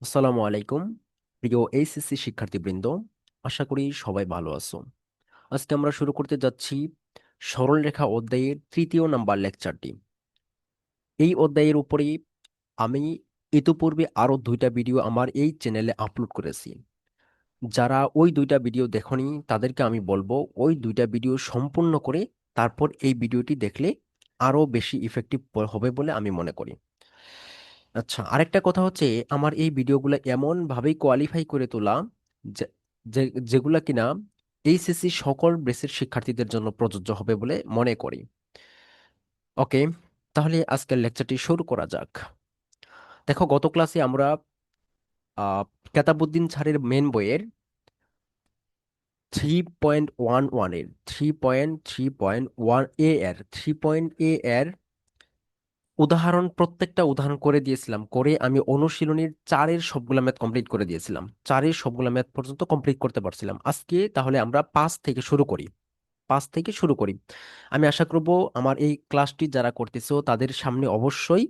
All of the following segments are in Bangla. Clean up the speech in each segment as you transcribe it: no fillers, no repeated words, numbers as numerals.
আসসালামু আলাইকুম প্রিয় এইচএসসি শিক্ষার্থীবৃন্দ। আশা করি সবাই ভালো আছো। আজকে আমরা শুরু করতে যাচ্ছি সরলরেখা অধ্যায়ের তৃতীয় নাম্বার লেকচারটি। এই অধ্যায়ের উপরে আমি ইতিপূর্বে আরো দুইটা ভিডিও আমার এই চ্যানেলে আপলোড করেছি। যারা ওই দুইটা ভিডিও দেখনি তাদেরকে আমি বলবো ওই দুইটা ভিডিও সম্পূর্ণ করে তারপর এই ভিডিওটি দেখলে আরো বেশি ইফেক্টিভ হবে বলে আমি মনে করি। আচ্ছা, আরেকটা কথা হচ্ছে, আমার এই ভিডিওগুলো এমন ভাবেই কোয়ালিফাই করে তোলা যে যেগুলা কিনা এইচএসসি সকল ব্রেসের শিক্ষার্থীদের জন্য প্রযোজ্য হবে বলে মনে করি। ওকে, তাহলে আজকের লেকচারটি শুরু করা যাক। দেখো, গত ক্লাসে আমরা কেতাবুদ্দিন স্যারের মেন বইয়ের 3.11 এর 3.3.1 এর 3.a এর প্রত্যেকটা উদাহরণ করে দিয়েছিলাম, করে আমি অনুশীলনীর 4-এর সবগুলা ম্যাথ কমপ্লিট করে দিয়েছিলাম। 4-এর সবগুলা ম্যাথ পর্যন্ত কমপ্লিট করতে পারছিলাম। আজকে তাহলে আমরা 5 থেকে শুরু করি। 5 থেকে শুরু করি। আমি আশা করব আমার এই ক্লাসটি যারা করতেছো তাদের সামনে অবশ্যই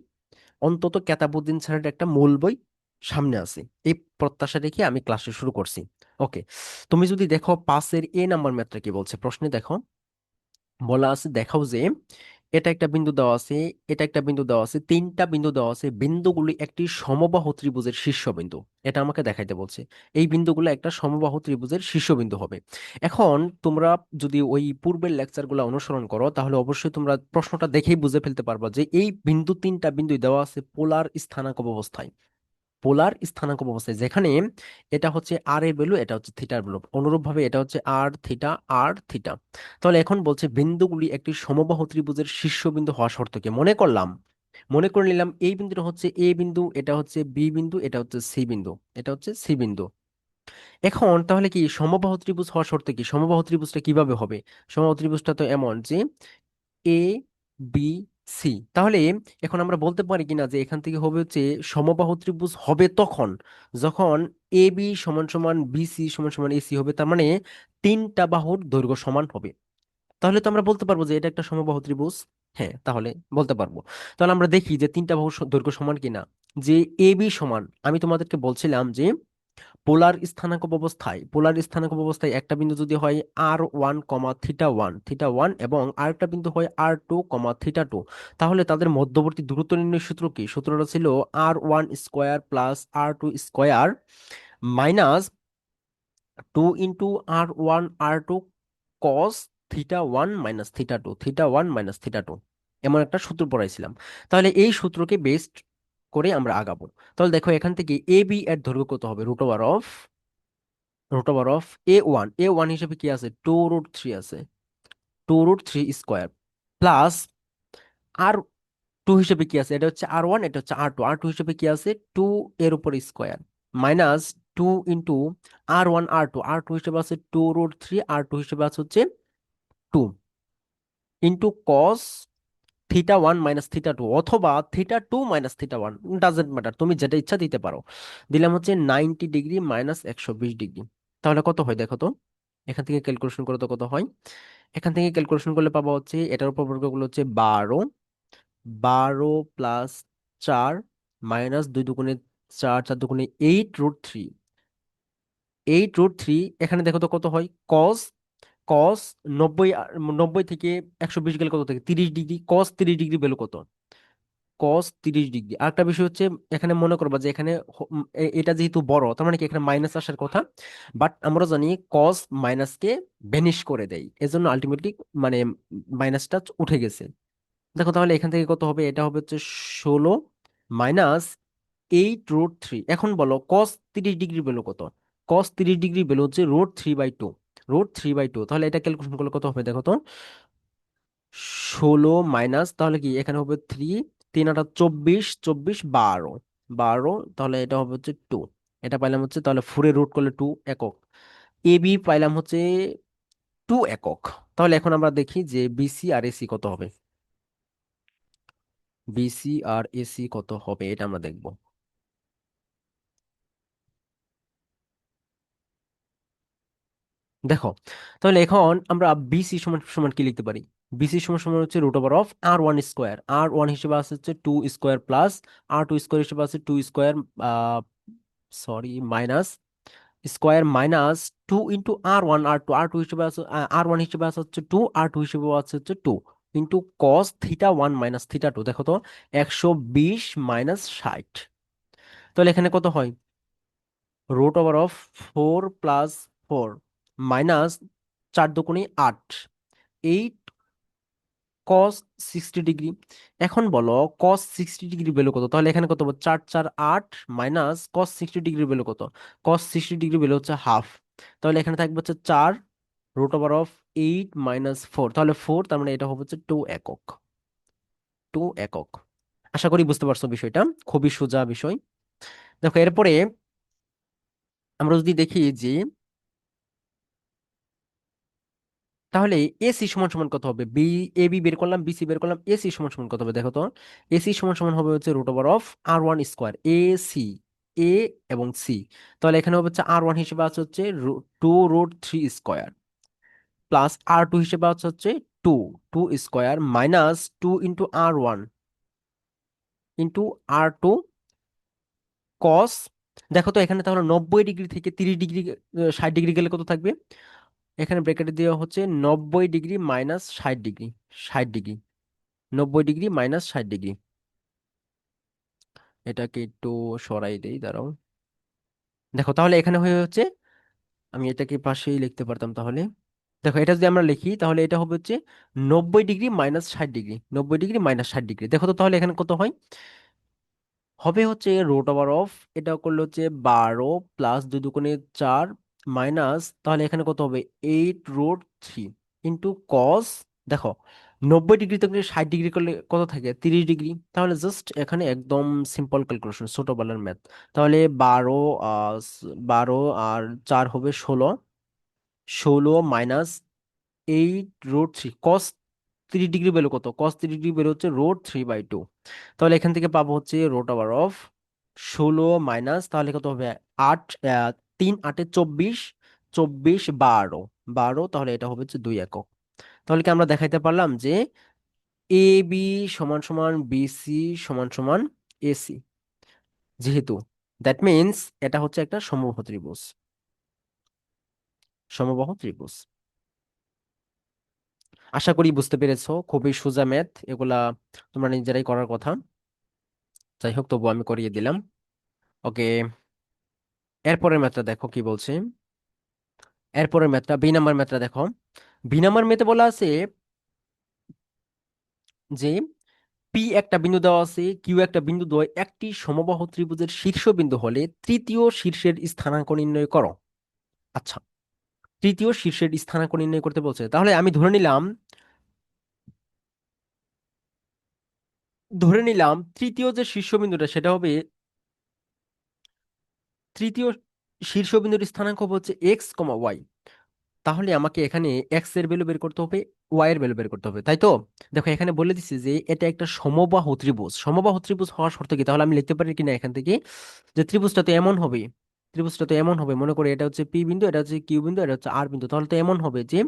অন্তত কেতাবুদ্দিন স্যারের একটা মূল বই সামনে আছে, এই প্রত্যাশা রেখে আমি ক্লাসটি শুরু করছি। ওকে, তুমি যদি দেখো 5-এর এ নাম্বার ম্যাথটা কি বলছে, প্রশ্নে দেখো বলা আছে, দেখাও যে এটা একটা বিন্দু দেওয়া আছে, এটা একটা বিন্দু দেওয়া আছে, তিনটা বিন্দু দেওয়া আছে, বিন্দুগুলি একটি সমবাহু ত্রিভুজের শীর্ষবিন্দু। এটা আমাকে দেখাইতে বলছে এই বিন্দুগুলো একটা সমবাহু ত্রিভুজের শীর্ষবিন্দু হবে। এখন তোমরা যদি ওই পূর্বের লেকচারগুলো অনুসরণ করো তাহলে অবশ্যই তোমরা প্রশ্নটা দেখেই বুঝে ফেলতে পারবা যে এই তিনটা বিন্দু দেওয়া আছে পোলার স্থানাঙ্ক অবস্থায়। পোলার স্থানাঙ্ক অবস্থায়, যেখানে এটা হচ্ছে আর এর ভ্যালু, এটা হচ্ছে থিটার ভ্যালু, অনুরূপভাবে এটা হচ্ছে আর থিটা আর থিটা। তাহলে এখন বলছে বিন্দুগুলি একটি সমবাহু ত্রিভুজের শীর্ষবিন্দু হওয়া শর্তকে মনে করে নিলাম এই বিন্দুটা হচ্ছে এ বিন্দু, এটা হচ্ছে বি বিন্দু, এটা হচ্ছে সি বিন্দু, এটা হচ্ছে সি বিন্দু। এখন তাহলে কি সমবাহু ত্রিভুজ হওয়া শর্তে কি সমবাহু ত্রিভুজটা কিভাবে হবে? সমবাহু ত্রিভুজটা তো এমন যে এ বি সি। তাহলে এখন আমরা বলতে পারি কিনা যে এখান থেকে হবে হচ্ছে সমবাহু ত্রিভুজ হবে তখন যখন এ বি সমান সমান বি সি সমান সমান এসি হবে, তার মানে তিনটা বাহুর দৈর্ঘ্য সমান হবে। তাহলে তো আমরা বলতে পারবো যে এটা একটা সমবাহু ত্রিভুজ। হ্যাঁ, তাহলে বলতে পারবো। তাহলে আমরা দেখি যে তিনটা বাহুর দৈর্ঘ্য সমান কিনা। যে এ বি সমান, আমি তোমাদেরকে বলছিলাম যে পোলার স্থানাঙ্ক ব্যবস্থায় একটা বিন্দু যদি হয় আর 1, থিটা 1 এবং আরেকটা বিন্দু হয় আর 2, থিটা 2, তাহলে তাদের মধ্যবর্তী দূরত্ব নির্ণয় সূত্র কি? সূত্রটা ছিল আর 1 স্কোয়ার প্লাস আর 2 স্কোয়ার মাইনাস 2 × আর 1 আর 2 কস থিটা 1 মাইনাস থিটা 2 এমন একটা সূত্র পড়াইছিলাম। তাহলে এই সূত্রকে বেস্ট করে আমরা আগাবো। তাহলে দেখো, এখান থেকে এ বি এর দৈর্ঘ্য কত হবে? Root over of A one হিসেবে কি আছে? 2√3 আছে, 2√3 স্কোয়ার প্লাস আর টু হিসেবে কি আছে? এটা হচ্ছে আর 1, এটা হচ্ছে আর টু হিসেবে কি আছে? 2 এর উপর স্কোয়ার মাইনাস 2 × আর 1 আর 2 হিসেবে আছে 2√3, আর 2 হিসেবে আছে হচ্ছে 2 into cos theta 1 minus theta 2 অথবা theta 2 minus theta 1, doesn't matter, তুমি যেটা ইচ্ছা দিতে পারো। দিলাম হচ্ছে 90 ডিগ্রি মাইনাস 120 ডিগ্রি। তাহলে কত হয় দেখো তো, এখান থেকে ক্যালকুলেশন করলে তো কত হয়? এখান থেকে ক্যালকুলেশন করলে পাবো হচ্ছে এটার উপর বর্গগুলো হচ্ছে 12, 12 + 4 মাইনাস 2 × 2 = 4, 4 × 2 = 8√3, 8√3। এখানে দেখো তো কত হয়? কস কস 90, 90 থেকে 120 গেলে কত থেকে 30 ডিগ্রি, কস 30 ডিগ্রি ভ্যালু কত? কস 30 ডিগ্রি। আরেকটা বিষয় হচ্ছে, এখানে মনে করবা যে এখানে এটা যেহেতু বড় তার মানে কি এখানে মাইনাস আসার কথা, বাট আমরা জানি কস মাইনাসকে ভ্যানিশ করে দেয়, এজন্য আলটিমেটলি মানে মাইনাসটা উঠে গেছে। দেখো তাহলে এখান থেকে কত হবে? এটা হবে হচ্ছে 16 মাইনাস 8√3। এখন বলো কস 30 ডিগ্রি ভ্যালু কত? কস 30 ডিগ্রি ভ্যালু হচ্ছে √3/2, √3/2। তাহলে এটা ক্যালকুলেশন করলে কত হবে দেখো তো, 16 মাইনাস তাহলে কি এখানে হবে 3, 3 × 8 = 24, 24 12, 12, তাহলে এটা হবে হচ্ছে 2। এটা পাইলাম হচ্ছে, তাহলে 4 রুট করলে 2 একক। এ বি পাইলাম হচ্ছে 2 একক। তাহলে এখন আমরা দেখি যে বিসি আর এসি কত হবে। বিসি আর এসি কত হবে এটা আমরা দেখব। দেখো, তাহলে এখন আমরা বিসি সমান সমান কি লিখতে পারি? বিসি সমান সমান হচ্ছে √আর 1 স্কোয়ার, আর 1 হিসেবে আছে হচ্ছে 2 স্কোয়ার প্লাস আর 2 স্কোয়ার হিসেবে আছে 2 square sorry, minus square minus 2 × R1 R2 হিসেবে আছে, R1 হিসেবে আছে হচ্ছে 2, R2 হিসেবে আছে হচ্ছে 2 into cos theta 1 minus theta 2। দেখো তো, 120 মাইনাস 60, তাহলে এখানে কত হয়? √4 + 4 মাইনাস 4 × 2 = 8, 8 কস 60 ডিগ্রি। এখন বলো কস 60 ডিগ্রি ভ্যালু কত? তাহলে এখানে কত হবে? 4 4 8 মাইনাস কস 60 ডিগ্রি ভ্যালু কত? কস 60 ডিগ্রি ভ্যালু হচ্ছে হাফ। তাহলে এখানে থাকবে হচ্ছে 4 √8 - 4, তাহলে 4, তার মানে এটা হবে হচ্ছে 2 একক। 2 একক। আশা করি বুঝতে পারছো বিষয়টা, খুবই সোজা বিষয়। দেখো এরপরে আমরা যদি দেখি যে তাহলে এসি সমান সমান কত হবে? এবি বের করলাম, বিসি বের করলাম, এসি সমান সমান কত হবে দেখো তো। এসি সমান সমান হবে হচ্ছে √R1², এ সি, এ এবং সি। তাহলে এখানে হবে হচ্ছে R1 হিসেবে আছে হচ্ছে 2√3² প্লাস R2 হিসেবে আছে হচ্ছে 2, 2² মাইনাস 2 × R1 × R2 কস। দেখো তো এখানে তাহলে 90 ডিগ্রি থেকে 30 ডিগ্রি, 60 ডিগ্রি গেলে কত থাকবে? এখানে ব্র্যাকেটে দেওয়া হচ্ছে 90 degree minus 60 degree, 60 degree, 90 degree minus 60 degree. এটাকে একটু সরাই দেই, দাঁড়াও। দেখো তাহলে এখানে হয়ে হচ্ছে, আমি এটাকে পাশেই লিখতে পারতাম তাহলে। দেখো এটা যদি আমরা লিখি তাহলে এটা হবে হচ্ছে 90 degree minus 60 degree, 90 degree minus 60 degree. দেখো তো তাহলে এখানে কত হয়? হবে হচ্ছে √, এটা করলে হচ্ছে 12 প্লাস 2 × 2 = 4 মাইনাস, তাহলে এখানে কত হবে? 8√3 ইন্টু কস। দেখো 90 ডিগ্রি থেকে 60 ডিগ্রি করলে কত থাকে? 30 ডিগ্রি। তাহলে জাস্ট এখানে একদম সিম্পল ক্যালকুলেশন, ছোটবেলার ম্যাথ। তাহলে 12 আর 4 হবে 16, 16 মাইনাস 8√3 কস 30 ডিগ্রি ভ্যালু কত? কস 30 ডিগ্রি ভ্যালু হচ্ছে √3/2। তাহলে এখান থেকে পাবো হচ্ছে √16 মাইনাস, তাহলে কত হবে? 8, 3 × 8 = 24, 24 12, 12, তাহলে এটা হবে হচ্ছে 2 একক। তাহলে কি আমরা দেখাইতে পারলাম যে এ বি সমান সমান বিসি সমান সমান এসি, যেহেতু দ্যাট মিন্স এটা হচ্ছে একটা সমবাহু ত্রিভুজ, সমবাহু ত্রিভুজ। আশা করি বুঝতে পেরেছো, খুবই সোজা ম্যাথ এগুলা, তোমরা নিজেরাই করার কথা। যাই হোক, তবু আমি করিয়ে দিলাম। ওকে, এরপরের ম্যাথটা দেখো কি বলছে। এরপরের ম্যাথটা, বি নাম্বার ম্যাথটা দেখো। বি নাম্বার ম্যাথে বলা আছে যে পি একটা বিন্দু দেওয়া আছে, কিউ একটা বিন্দু দ্বয় একটি সমবাহু ত্রিভুজের শীর্ষবিন্দু হলে তৃতীয় শীর্ষের স্থানাঙ্ক নির্ণয় করো। আচ্ছা, তৃতীয় শীর্ষের স্থানাঙ্ক নির্ণয় করতে বলছে, তাহলে আমি ধরে নিলাম তৃতীয় যে শীর্ষবিন্দুটা সেটা হবে, তৃতীয় শীর্ষবিন্দুর স্থানাঙ্ক হচ্ছে x, y। তাহলে আমাকে এখানে এক্স এর ভ্যালু বের করতে হবে, ওয়াই এর ভ্যালু বের করতে হবে, তাই তো? দেখো এখানে বলে দিচ্ছে যে এটা একটা সমবাহু ত্রিভুজ। সমবাহু ত্রিভুজ হওয়ার শর্ত কি? তাহলে আমি লিখতে পারি কিনা এখান থেকে যে ত্রিভুজটা তো এমন হবে, ত্রিভুজটা তো এমন হবে, মনে করি এটা হচ্ছে পি বিন্দু, এটা হচ্ছে কিউ বিন্দু, এটা হচ্ছে আর বিন্দু। তাহলে তো এমন হবে যে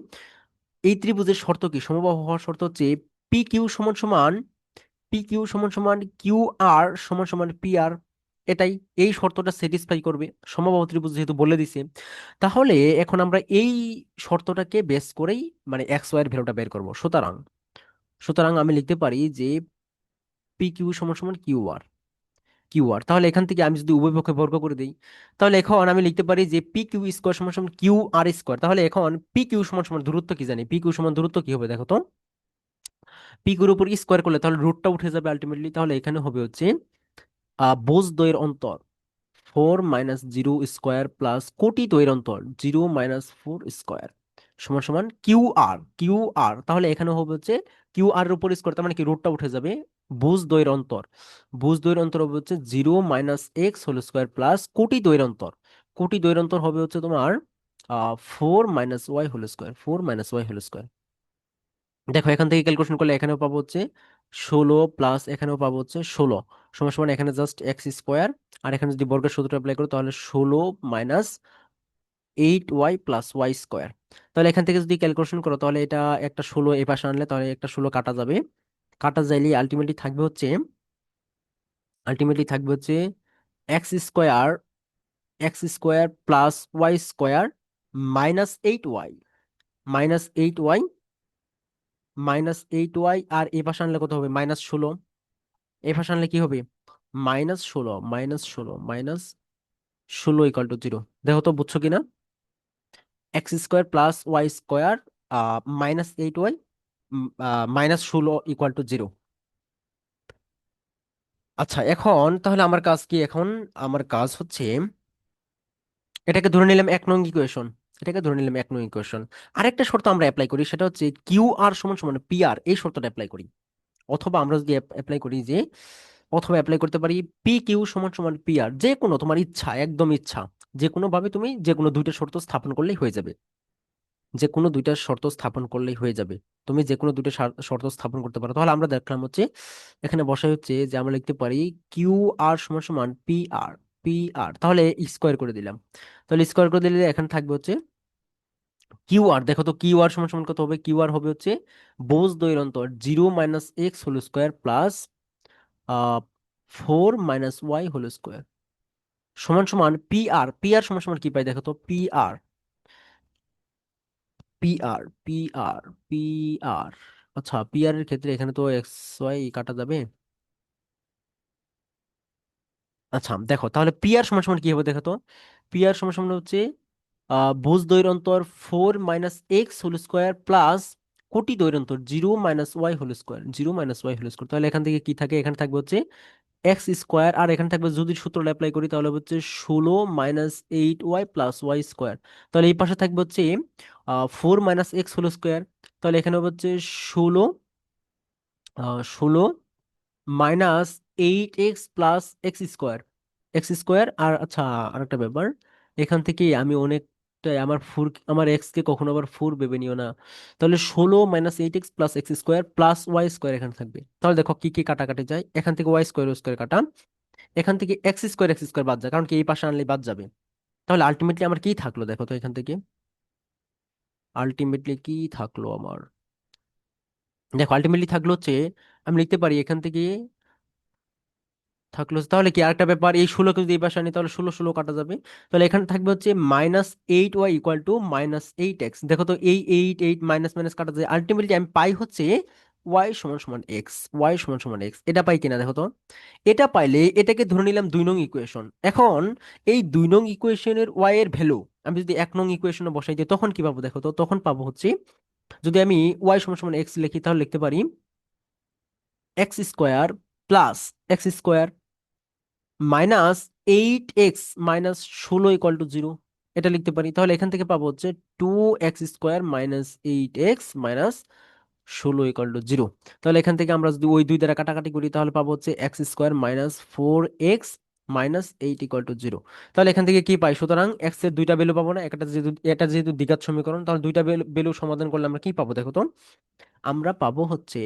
এই ত্রিভুজের শর্ত কি? সমবাহু হওয়ার শর্ত হচ্ছে পি কিউ সমান সমান, পি কিউ সমান সমান কিউ আর সমান সমান পি আর। এটাই, এই শর্তটা স্যাটিসফাই করবে, সমবাহু ত্রিভুজ যেহেতু বলে দিছে। তাহলে এখন আমরা এই শর্তটাকে বেস করেই মানে এক্স ওয়াই এর ভ্যালুটা বের করব। সুতরাং সুতরাং আমি লিখতে পারি যে পি কিউ সমান সমান কিউ আর। তাহলে এখান থেকে আমি যদি উভয় পক্ষে বর্গ করে দিই, তাহলে এখন আমি লিখতে পারি যে পি কিউ স্কোয়ার সমান সমান কিউ আর স্কোয়ার। তাহলে এখন পি কিউ সমান সমান দূরত্ব কি জানি? পি কিউ সমান দূরত্ব কি হবে দেখো তো। পি কিউর উপর স্কোয়ার করলে তাহলে রুটটা উঠে যাবে আলটিমেটলি। তাহলে এখানে হবে হচ্ছে বুজ দ্বয়ের অন্তর 4 - 0² প্লাস কোটি দ্বয়ের অন্তর 0 - 4² সমান সমান কিউ আর। তাহলে এখানে হবে হচ্ছে কিউ আর এর উপর স্কোয়ার, তার মানে কি রুটটা উঠে যাবে। বুজ দ্বয়ের অন্তর, বুজ দ্বয়ের অন্তর হবে হচ্ছে 0 - x² প্লাস কোটি দ্বয়ের অন্তর, কোটি দ্বয়ের অন্তর হবে হচ্ছে তোমার 4 - y², 4 - y²। দেখো এখান থেকে ক্যালকুলেশন করলে এখানেও পাবো হচ্ছে 16 প্লাস এখানেও পাবো হচ্ছে 16 সমান সমান এখানে জাস্ট x²। আর এখানে যদি বর্গের সূত্রটা অ্যাপ্লাই করো তাহলে 16 - 8y + y²। তাহলে এখান থেকে যদি ক্যালকুলেশন করো তাহলে এটা একটা 16 এই পাশে আনলে তাহলে একটা 16 কাটা যাবে। কাটা যাইলে আলটিমেটলি থাকবে হচ্ছে X square X square plus Y square -8y, -8y, -8y, আর এ পাশে আনলে কত হবে? -16। এ পাশে আনলে কি হবে? -16, -16, -16 = 0। দেখো তো বুঝছো কিনা? X square plus Y square -8y, -16 = 0। আচ্ছা, এখন তাহলে আমার কাজ কি? এখন আমার কাজ হচ্ছে এটাকে ধরে নিলাম 1 নং ইকুয়েশন। এটাকে ধরে নিলাম 1 নং ইকুয়েশন। আরেকটা শর্ত আমরা অ্যাপ্লাই করি, সেটা হচ্ছে কিউ আর সমান সমান পি আর, এই শর্তটা অ্যাপ্লাই করি। অথবা আমরা যদি অ্যাপ্লাই করি যে, অথবা অ্যাপ্লাই করতে পারি পি কিউ সমান সমান পি আর, যে কোনো তোমার ইচ্ছা, একদম ইচ্ছা, যে কোনো ভাবে তুমি যে কোনো দুইটা শর্ত স্থাপন করলেই হয়ে যাবে। যে কোনো দুইটা শর্ত স্থাপন করলেই হয়ে যাবে। তুমি যে কোনো দুইটা শর্ত স্থাপন করতে পারো। তাহলে আমরা দেখলাম হচ্ছে এখানে বসাই হচ্ছে যে আমরা লিখতে পারি কিউ আর সমান সমান পি আর, পি আর, তাহলে স্কোয়ার করে দিলাম। তাহলে স্কোয়ার করে দিলে এখানে থাকবে হচ্ছে কিউ আর। দেখো তো কিউ আর সমান সমান কত হবে? কিউ আর হবে হচ্ছে বোস দৈরন্তর 0 - x² প্লাস 4 - y² সমান সমান পি আর। পি আর সমান সমান কি পাই? দেখো তো P R, P R, P R, P R. আচ্ছা, পি আর এর ক্ষেত্রে এখানে তো এক্স ওয়াই কাটা যাবে। আচ্ছা দেখো, তাহলে পি আর সমান সমান কি হবে? দেখো তো পি আর সমান সমান হচ্ছে ভুজ দৈরন্তর 4 - x² প্লাস কোটি দৈরন্তর 0 - y², 0 - y²। তাহলে এখান থেকে কি থাকে? এখানে থাকবে হচ্ছে এক্স স্কোয়ার, আর এখানে থাকবে যদি সূত্রটা অ্যাপ্লাই করি তাহলে হচ্ছে 16 - 8y প্লাস ওয়াই স্কোয়ার। তাহলে এই পাশে থাকবে হচ্ছে 4 - x²। তাহলে এখানে হবে হচ্ছে 16 - 8x প্লাস এক্স স্কোয়ার। আর আচ্ছা, আরেকটা ব্যাপার, এখান থেকে আমি অনেকটা আমার এক্স কে কখনো আবার ফোর ভেবে নিও না। তাহলে 16 - 8x plus X square plus Y square এখানে থাকবে। তাহলে দেখো কি কি কাটাকাটি যায়, এখান থেকে ওয়াই স্কোয়ার স্কোয়ার কাটা, এখান থেকে এক্স স্কোয়ার বাদ যায়, কারণ কি এই পাশে আনলে বাদ যাবে। তাহলে আলটিমেটলি আমার কি থাকলো? দেখো তো এখান থেকে আলটিমেটলি কি থাকলো আমার? দেখো আলটিমেটলি থাকলো হচ্ছে আমি লিখতে পারি এখান থেকে থাকলো তাহলে কি আরেকটা ব্যাপার, এই 16কে যদি এই পাশে আনি তাহলে 16 কাটা যাবে। তাহলে এখানে থাকবে হচ্ছে -8y = -8x। দেখো তো এই 8 8 মাইনাস মাইনাস কাটা যায়, আলটিমেটলি আমি পাই হচ্ছে ওয়াই সমান সমান এক্স, ওয়াই সমান সমান এক্স। এটা পাই কিনা দেখো তো? এটা পাইলে এটাকে ধরে নিলাম 2 নং ইকুয়েশন। এখন এই 2 নং ইকুয়েশনের ওয়াই এর ভ্যালু আমি যদি 1 নং ইকুয়েশনে বসাই দিই তখন কি পাবো? দেখো তো তখন পাবো হচ্ছে, যদি আমি ওয়াই সমান সমান এক্স লিখি তাহলে লিখতে পারি x² প্লাস x² -8x - 16 = 0। এটা লিখতে পারি। তাহলে এখান থেকে পাবো হচ্ছে 2x² -8x - 16 = 0। তাহলে এখান থেকে আমরা যদি ওই দুই দ্বারা কাটাকাটি করি তাহলে পাবো হচ্ছে x² -4x - 8 = 0। তাহলে এখান থেকে কি পাই? সুতরাং এক্স এর দুইটা ভ্যালু পাবো না, এটা যেহেতু দ্বিঘাত সমীকরণ, তাহলে দুইটা ভ্যালু সমাধান করলে আমরা কি পাবো? দেখো তো আমরা পাবো হচ্ছে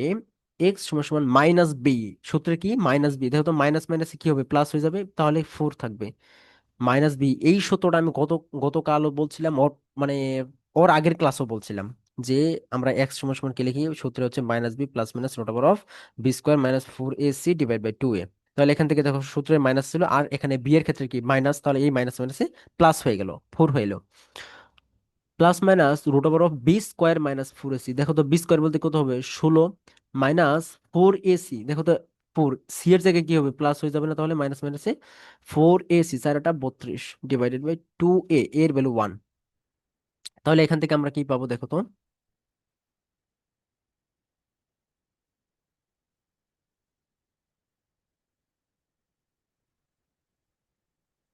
এক্স সমান সমান -b। সূত্রে কি? -b। দেখো তো মাইনাস মাইনাসে কি হবে? প্লাস হয়ে যাবে, তাহলে 4 থাকবে। -b, এই সূত্রটা আমি গতকালও বলছিলাম, মানে ওর আগের ক্লাসও বলছিলাম যে আমরা এক্স সমান সমান কি লিখি? সূত্রে হচ্ছে -b plus minus √b² -4ac/2a। তাহলে এখান থেকে দেখো সূত্রে মাইনাস ছিল, আর এখানে বি এর ক্ষেত্রে কি মাইনাস, তাহলে এই মাইনাস মাইনাসে প্লাস হয়ে গেল, 4 হয়ে গেল। Plus minus √b² - 4ac। দেখো তো বি স্কোয়ার বলতে কত হবে? 16 - 4ac। দেখো তো 4 এর জায়গায় কি হবে? প্লাস হয়ে যাবে না? তাহলে মাইনাস মাইনাসে 4ac, 4 32 / 2a, এর ভ্যালু 1। তাহলে এখান থেকে আমরা কি পাবো? দেখো তো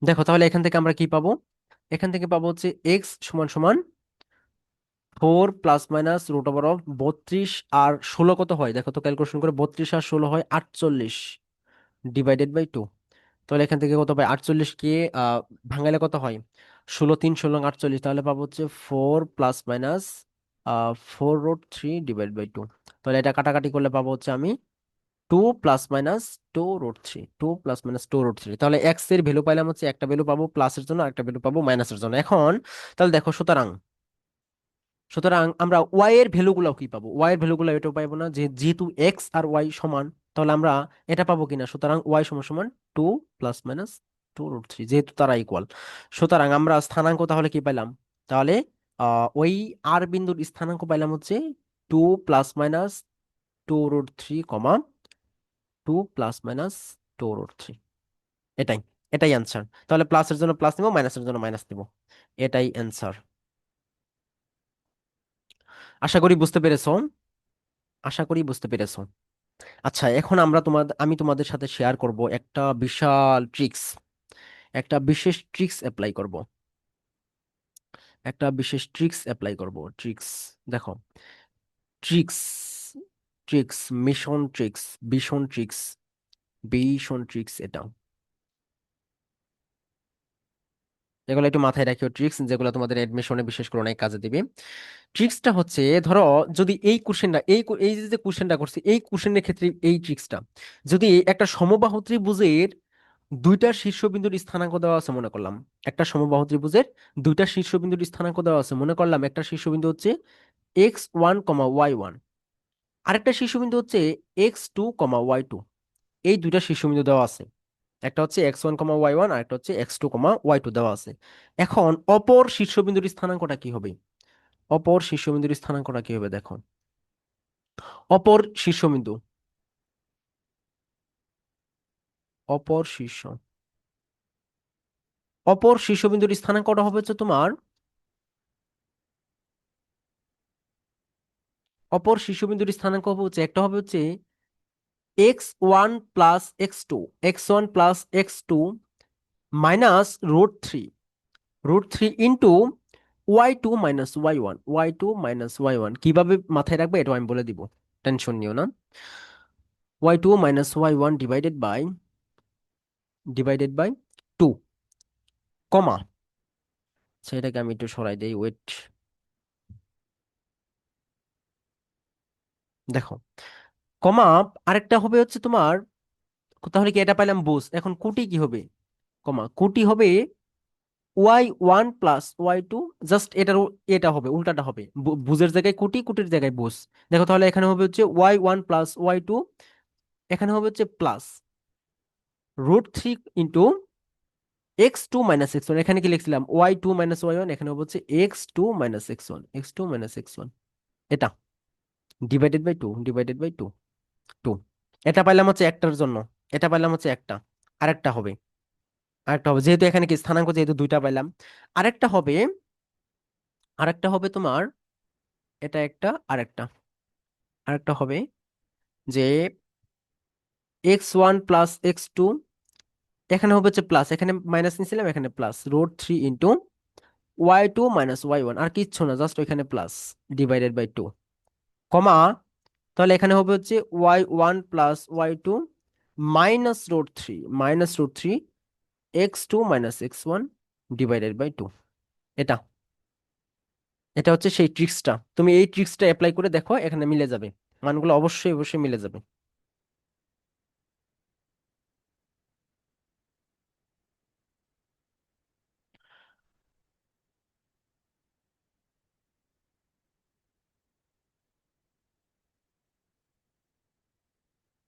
দেখো তাহলে এখান থেকে আমরা কি পাবো? এখান থেকে পাবো হচ্ছে এক্স সমান সমান 4 ± √32 আর 16 কত হয়? দেখো তো ক্যালকুলেশন করে, 32 আর 16 হয় 48/2। তাহলে এখান থেকে কত পাই? 48 কে ভাঙালে কত হয়? 16 3 16 48। তাহলে পাবো হচ্ছে 4 + 4√3/2। তাহলে এটা কাটাকাটি করলে পাবো হচ্ছে আমি 2 ± 2√3, 2 ± 2√3। তাহলে এক্স এর ভ্যালু পাইলাম হচ্ছে, একটা ভ্যালু পাবো প্লাসের জন্য, একটা ভ্যালু পাবো মাইনাসের জন্য। এখন তাহলে দেখো, সুতরাং সুতরাং আমরা ওয়াই এর ভ্যালুগুলো কি পাবো? ওয়াই এর ভ্যালুগুলো এটাও পাবো না, যেহেতু এক্স আর ওয়াই সমান। তাহলে আমরা এটা পাবো কিনা? সুতরাং ওয়াই সমান সমান 2 ± 2√3, যেহেতু তারা ইকুয়াল, সুতরাং আমরা স্থানাঙ্ক তাহলে কি পাইলাম? তাহলে ওই আর বিন্দুর স্থানাঙ্ক পাইলাম হচ্ছে 2 ± 2√3, 2 ± 2√3। এটাই, এটাই অ্যান্সার। তাহলে প্লাসের জন্য প্লাস নিব, মাইনাসের জন্য মাইনাস নিব। এটাই অ্যান্সার। আশা করি বুঝতে পেরেছো। আশা করি বুঝতে পেরেছো। আচ্ছা, এখন আমি তোমাদের সাথে শেয়ার করব একটা বিশাল ট্রিক্স, একটা বিশেষ ট্রিক্স অ্যাপ্লাই করব। একটা বিশেষ ট্রিক্স অ্যাপ্লাই করব। ট্রিক্স, দেখো, ট্রিক্স, ট্রিক্স, মিশন ট্রিক্স, ভীষণ ট্রিক্স, ভীষণ ট্রিক্স এটা। এগুলো একটু মাথায় রাখিও, ট্রিক্স যেগুলো তোমাদের এডমিশনে বিশেষ করে অনেক কাজে দিবে। ট্রিক্সটা হচ্ছে, ধরো, যদি এই কোশ্চেনটা, এই যে কোশ্চেনটা করছি, এই কোশ্চেনের ক্ষেত্রে এই ট্রিক্সটা, যদি একটা সমবাহু ত্রিভুজের দুইটা শীর্ষবিন্দুর স্থানাঙ্ক দেওয়া আছে মনে করলাম, একটা সমবাহু ত্রিভুজের দুইটা শীর্ষবিন্দুর স্থানাঙ্ক দেওয়া আছে মনে করলাম, একটা শীর্ষবিন্দু হচ্ছে x1, y1, আরেকটা শীর্ষবিন্দু হচ্ছে x2, y2। এই দুইটা শীর্ষবিন্দু দেওয়া আছে, একটা হচ্ছে x1, y1, আর একটা হচ্ছে x2, y2 দেওয়া আছে। এখন অপর শীর্ষবিন্দুর স্থানাঙ্কটা কি হবে? অপর শীর্ষবিন্দুর স্থানাঙ্কটা কি হবে দেখো। অপর শীর্ষবিন্দু, অপর শীর্ষ, অপর শীর্ষবিন্দুর স্থানাঙ্কটা হবে হচ্ছে তোমার, অপর শীর্ষবিন্দুর স্থানাঙ্ক হবে হচ্ছে, একটা হবে হচ্ছে x1 + x2, x1 + x2 -√3, √3 into y2 - y1, কিভাবে মাথায় রাখবে এটা আমি বলে দিব, টেনশন নিও না। y2 - y1 ডিভাইডেড বাই 2, কমা, সেটাকে আমি একটু সরাই দেই, ওয়েট। দেখো, কমা, আরেকটা হবে হচ্ছে তোমার, তাহলে কি এটা পাইলাম বুঝ, এখন কুটি কি হবে? কমা, কুটি হবে y1 + y2, জাস্ট এটা হবে, উল্টাটা হবে, বুঝের জায়গায় কুটি, কুটির জায়গায় বুঝ। দেখো, তাহলে এখানে হবে হচ্ছে y1 + y2, এখানে হবে হচ্ছে প্লাস √3 ইন্টু x2 - x1, এখানে কি লিখছিলাম y2 - y1, এখানে হবে হচ্ছে x2 - x1, এটা ডিভাইডেড বাই 2, এটা পাইলাম হচ্ছে একটার জন্য, এটা পাইলাম হচ্ছে একটা। আরেকটা হবে, আরেকটা হবে, যেহেতু এখানে কি স্থানাঙ্ক যেহেতু দুইটা পাইলাম, আরেকটা হবে, আরেকটা হবে তোমার, এটা একটা, আরেকটা, আরেকটা হবে যে x1 + x2, এখানে হবে হচ্ছে প্লাস, এখানে মাইনাস নিয়েছিলাম, এখানে প্লাস √3 ইন্টু y2 - y1, আর কিচ্ছু না, জাস্ট ওইখানে প্লাস, ডিভাইডেড বাই 2, কমা, তাহলে এখানে হবে হচ্ছে y1 + y2 -√3 x2 - x1 divided by 2। এটা, এটা হচ্ছে সেই ট্রিক্সটা। তুমি এই ট্রিক্সটা অ্যাপ্লাই করে দেখো, এখানে মিলে যাবে, মানগুলো অবশ্যই অবশ্যই মিলে যাবে।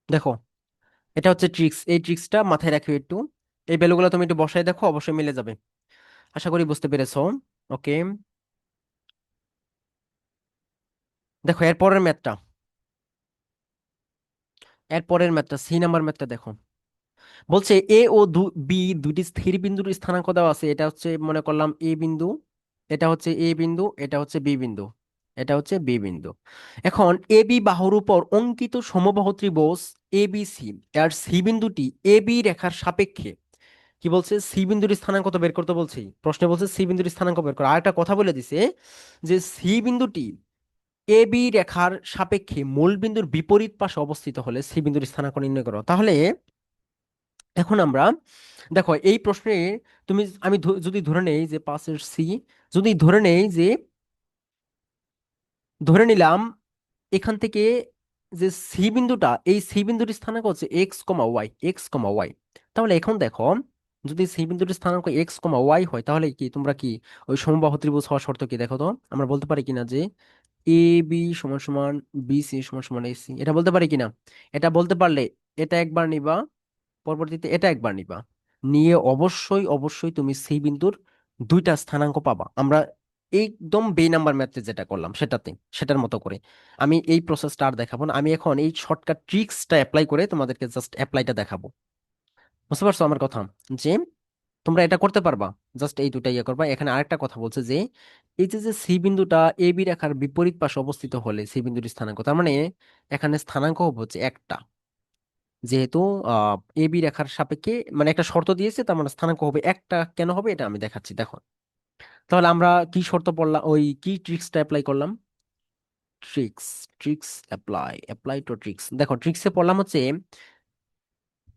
দেখো, এটা হচ্ছে ট্রিক্স, এই ট্রিক্সটা মাথায় রাখো একটু, এই ভ্যালুগুলো তুমি একটু বসাই দেখো, অবশ্যই মিলে যাবে। আশা করি বুঝতে পেরেছো। ওকে, দেখো এরপরের ম্যাথটা, এরপরের ম্যাথটা, সি নাম্বার ম্যাথটা দেখো। বলছে এ ও বি দুটি স্থির বিন্দুর স্থানাঙ্ক দেওয়া আছে, এটা হচ্ছে মনে করলাম এ বিন্দু, এটা হচ্ছে এ বিন্দু, এটা হচ্ছে বি বিন্দু, এটা হচ্ছে বি বিন্দু। এখন এ বি বাহুর উপর অঙ্কিত সমবাহু ত্রিভুজ A B C, R C বিন্দুটি এ বি রেখার সাপেক্ষে, কি বলছে, সি বিন্দুর স্থানাঙ্ক তো বের করতে বলছি, প্রশ্নে বলছে সি বিন্দুর স্থানাঙ্ক বের করো। আর একটা কথা বলে দিছে যে সি বিন্দুটি এ বি রেখার সাপেক্ষে মূল বিন্দুর বিপরীত পাশে অবস্থিত হলে সি বিন্দুর স্থানাঙ্ক নির্ণয় করো। তাহলে এখন আমরা, দেখো এই প্রশ্নে, আমি যদি ধরে নেই যে পাশের সি, যদি ধরে নেই যে, ধরে নিলাম এখান থেকে যে সি বিন্দুটা, এই সি বিন্দুর স্থানাঙ্ক হচ্ছে এক্স কমা ওয়াই। তাহলে এখন দেখো, যদি সি বিন্দুর স্থানাঙ্ক x, y হয়, তাহলে কি তোমরা কি ওই সমবাহু ত্রিভুজ হওয়ার শর্ত কি দেখো তো, আমরা বলতে পারি কিনা যে এ বি সমান সমান বি সি সমান সমান এ সি, এটা বলতে পারি কিনা? এটা বলতে পারলে এটা একবার নিবা, পরবর্তীতে এটা একবার নিবা, নিয়ে অবশ্যই অবশ্যই তুমি সি বিন্দুর দুইটা স্থানাঙ্ক পাবা। আমরা একদম বে নাম্বার ম্যাথে যেটা করলাম সেটার মতো করে। আমি এই প্রসেসটা আর দেখাবো না, আমি এখন এই শর্টকাট ট্রিক্সটা অ্যাপ্লাই করে তোমাদেরকে জাস্ট অ্যাপ্লাইটা দেখাবো। বুঝতে পারছো আমার কথা? যে তোমরা এটা করতে পারবা, জাস্ট এই দুটা ইয়ে করবা। এখানে আরেকটা কথা বলছে যে এই যে যে সি বিন্দুটা এ বি রেখার বিপরীত পাশে অবস্থিত হলে সি বিন্দুর স্থানাঙ্ক, তার মানে এখানে স্থানাঙ্ক হবে হচ্ছে একটা। যেহেতু এ বি রেখার সাপেক্ষে মানে একটা শর্ত দিয়েছে, তার মানে স্থানাঙ্ক হবে একটা। কেন হবে এটা আমি দেখাচ্ছি, দেখো। তাহলে আমরা কি শর্ত পড়লাম, ওই কি ট্রিক্সটা অ্যাপ্লাই করলাম? Tricks, tricks apply to tricks. দেখো ট্রিক্সে পড়লাম হচ্ছে,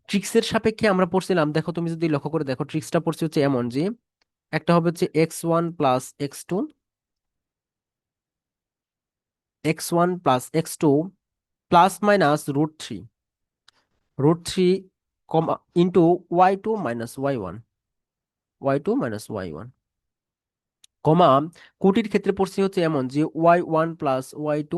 ট্রিক্সের সাপেক্ষে আমরা পড়ছিলাম, দেখো তুমি যদি লক্ষ্য করে দেখো ট্রিক্সটা পড়ছি হচ্ছে এমন যে একটা হবে হচ্ছে x1 + x2 প্লাস মাইনাস √3 কমা ইন্টু y2 - y1 কমা কোটির ক্ষেত্রে পড়ছি হচ্ছে এমন যে y1 + y2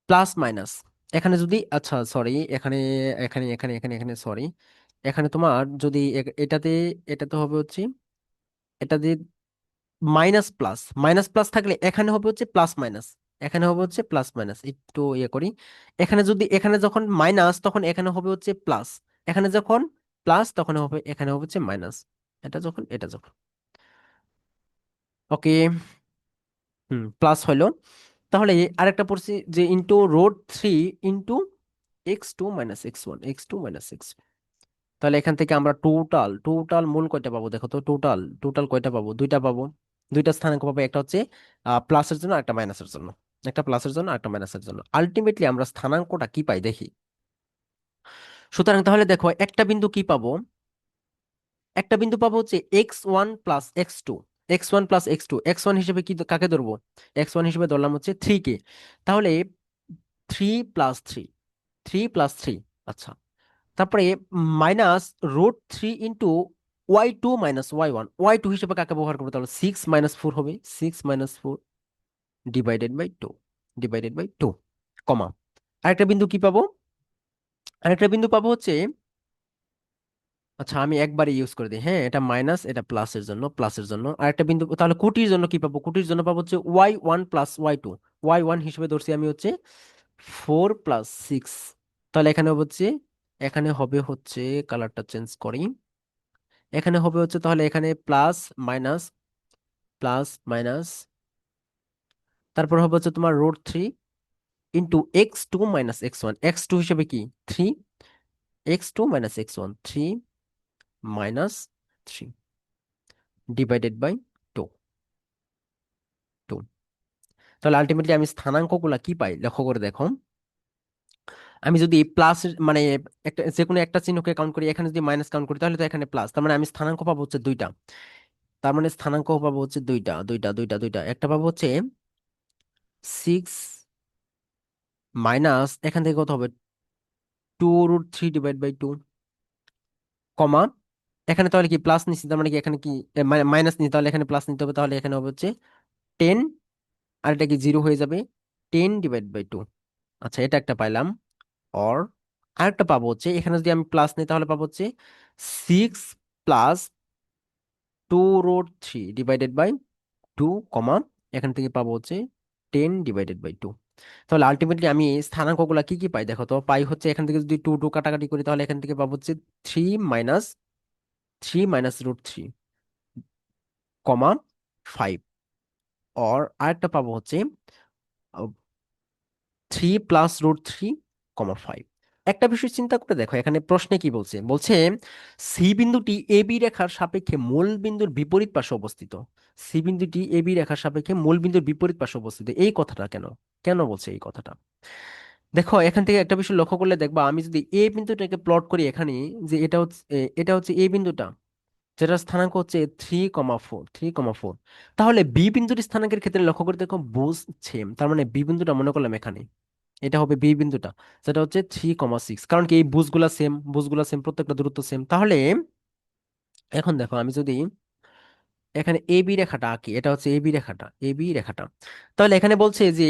প্লাস মাইনাস। এখানে যদি আচ্ছা সরি, এখানে এখানে এখানে এখানে এখানে সরি, এখানে তোমার যদি এটাতে, এটাতে হবে হচ্ছে, এটাতে মাইনাস প্লাস, মাইনাস প্লাস থাকলে এখানে হবে হচ্ছে প্লাস মাইনাস, এখানে হবে হচ্ছে প্লাস মাইনাস। একটু ইয়ে করি, এখানে যদি এখানে যখন মাইনাস তখন এখানে হবে হচ্ছে প্লাস, এখানে যখন প্লাস তখন হবে এখানে হবে হচ্ছে মাইনাস, এটা যখন ওকে। প্লাস হলো। তাহলে আরেকটা পড়ছি যে ইন্টু √3 ইন্টু x2 - x1 তাহলে এখান থেকে আমরা টোটাল টোটাল মূল কয়টা পাবো দেখো তো, টোটাল টোটাল কয়টা পাবো? দুইটা পাবো। দুইটা স্থানাঙ্ক পাবো, একটা হচ্ছে প্লাসের জন্য একটা মাইনাসের জন্য, একটা প্লাসের জন্য একটা মাইনাসের জন্য। আলটিমেটলি আমরা স্থানাঙ্কটা কি পাই দেখি। সুতরাং তাহলে দেখো একটা বিন্দু কি পাবো, একটা বিন্দু পাবো হচ্ছে x1 + x2, x1 হিসেবে কি কাকে ধরবো? x1 হিসেবে ধরলাম হচ্ছে 3 কে। তাহলে 3 + 3, 3 + 3, আচ্ছা। তারপরে -√3 ইন্টু y2 - y1, হিসেবে কাকে ব্যবহার করবো? তাহলে 6 - 4 হবে, 6 - 4 ডিভাইডেড বাই 2 কমা আরেকটা বিন্দু কি পাবো? আরেকটা বিন্দু পাবো হচ্ছে, আচ্ছা আমি একবারে ইউজ করে দিই, হ্যাঁ এটা মাইনাস এটা প্লাসের জন্য, আরেকটা বিন্দু তাহলে কুটির জন্য কি পাবো? কুটির জন্য পাবো হচ্ছে y1 + y2, y1 হিসেবে ধরছি আমি হচ্ছে 4 + 6। তাহলে এখানে হবে হচ্ছে কালারটা চেঞ্জ করি, এখানে হবে হচ্ছে তাহলে এখানে প্লাস মাইনাস, তারপর হবে হচ্ছে তোমার √3 ইন্টু x2 - x1, হিসেবে কি 3, x2 - x1 3 - 3 divided by 2 two. তাহলে আলটিমেটলি আমি স্থানাঙ্কগুলা কি পাই লক্ষ্য করে দেখো। আমি যদি প্লাস মানে একটা যে কোনো একটা চিহ্নকে কাউন্ট করি, এখানে যদি মাইনাস কাউন্ট করি তাহলে তো এখানে প্লাস, তার মানে আমি স্থানাঙ্ক পাবো হচ্ছে দুইটা। তার মানে স্থানাঙ্ক পাবো হচ্ছে দুইটা, একটা পাবো হচ্ছে 6 মাইনাস এখান থেকে কত হবে 2√3 ডিভাইড বাই 2 কমা এখানে তাহলে কি প্লাস নিচ্ছি, তার মানে কি এখানে কি মাইনাস নিতে, তাহলে এখানে প্লাস নিতে হবে, তাহলে এখানে হবে হচ্ছে 10, আর এটা কি 0 হয়ে যাবে, 10 ডিভাইড বাই 2। আচ্ছা এটা একটা পাইলাম। অর আরেকটা পাবো হচ্ছে, এখানে যদি আমি প্লাস নিই তাহলে পাবো হচ্ছে 6 + 2√3 ডিভাইডেড বাই 2 কমা এখান থেকে পাবো হচ্ছে 10 ডিভাইডেড বাই 2। তাহলে আলটিমেটলি আমি স্থানাঙ্কগুলা কি কি পাই দেখো তো, পাই হচ্ছে এখান থেকে যদি টু টু কাটাকাটি করি তাহলে এখান থেকে পাবো হচ্ছে 3 - 3 - √3 কমা 5। অর আরেকটা পাবো হচ্ছে 3 + √3 কমা 5। একটা বিষয় চিন্তা করে দেখো, এখানে প্রশ্নে কি বলছে, বলছে সি বিন্দুটি এ বি রেখার সাপেক্ষে মূল বিন্দুর বিপরীত পাশে অবস্থিত। সি বিন্দুটি এ বি রেখার সাপেক্ষে মূল বিন্দুর বিপরীত পাশে অবস্থিত, এই কথাটা কেন, কেন বলছে এই কথাটা? দেখো এখান থেকে একটা বিষয় লক্ষ্য করলে দেখবা, আমি যদি এ বিন্দুটাকে প্লট করি এখানে, যে এটা হচ্ছে এ বিন্দুটা, যেটার স্থানাঙ্ক হচ্ছে 3, 4, তাহলে বি বিন্দুর স্থানাঙ্কের ক্ষেত্রে লক্ষ্য করে দেখো বুঝ সেম, তার মানে বি বিন্দুটা মনে করলাম এখানে, এটা হবে বি বিন্দুটা, যেটা হচ্ছে 3, 6, কারণ কি এই বুঝগুলা সেম, প্রত্যেকটা দূরত্ব সেম। তাহলে এখন দেখো আমি যদি এখানে এ বি রেখাটা আঁকি, এটা হচ্ছে এ বি রেখাটা, তাহলে এখানে বলছে যে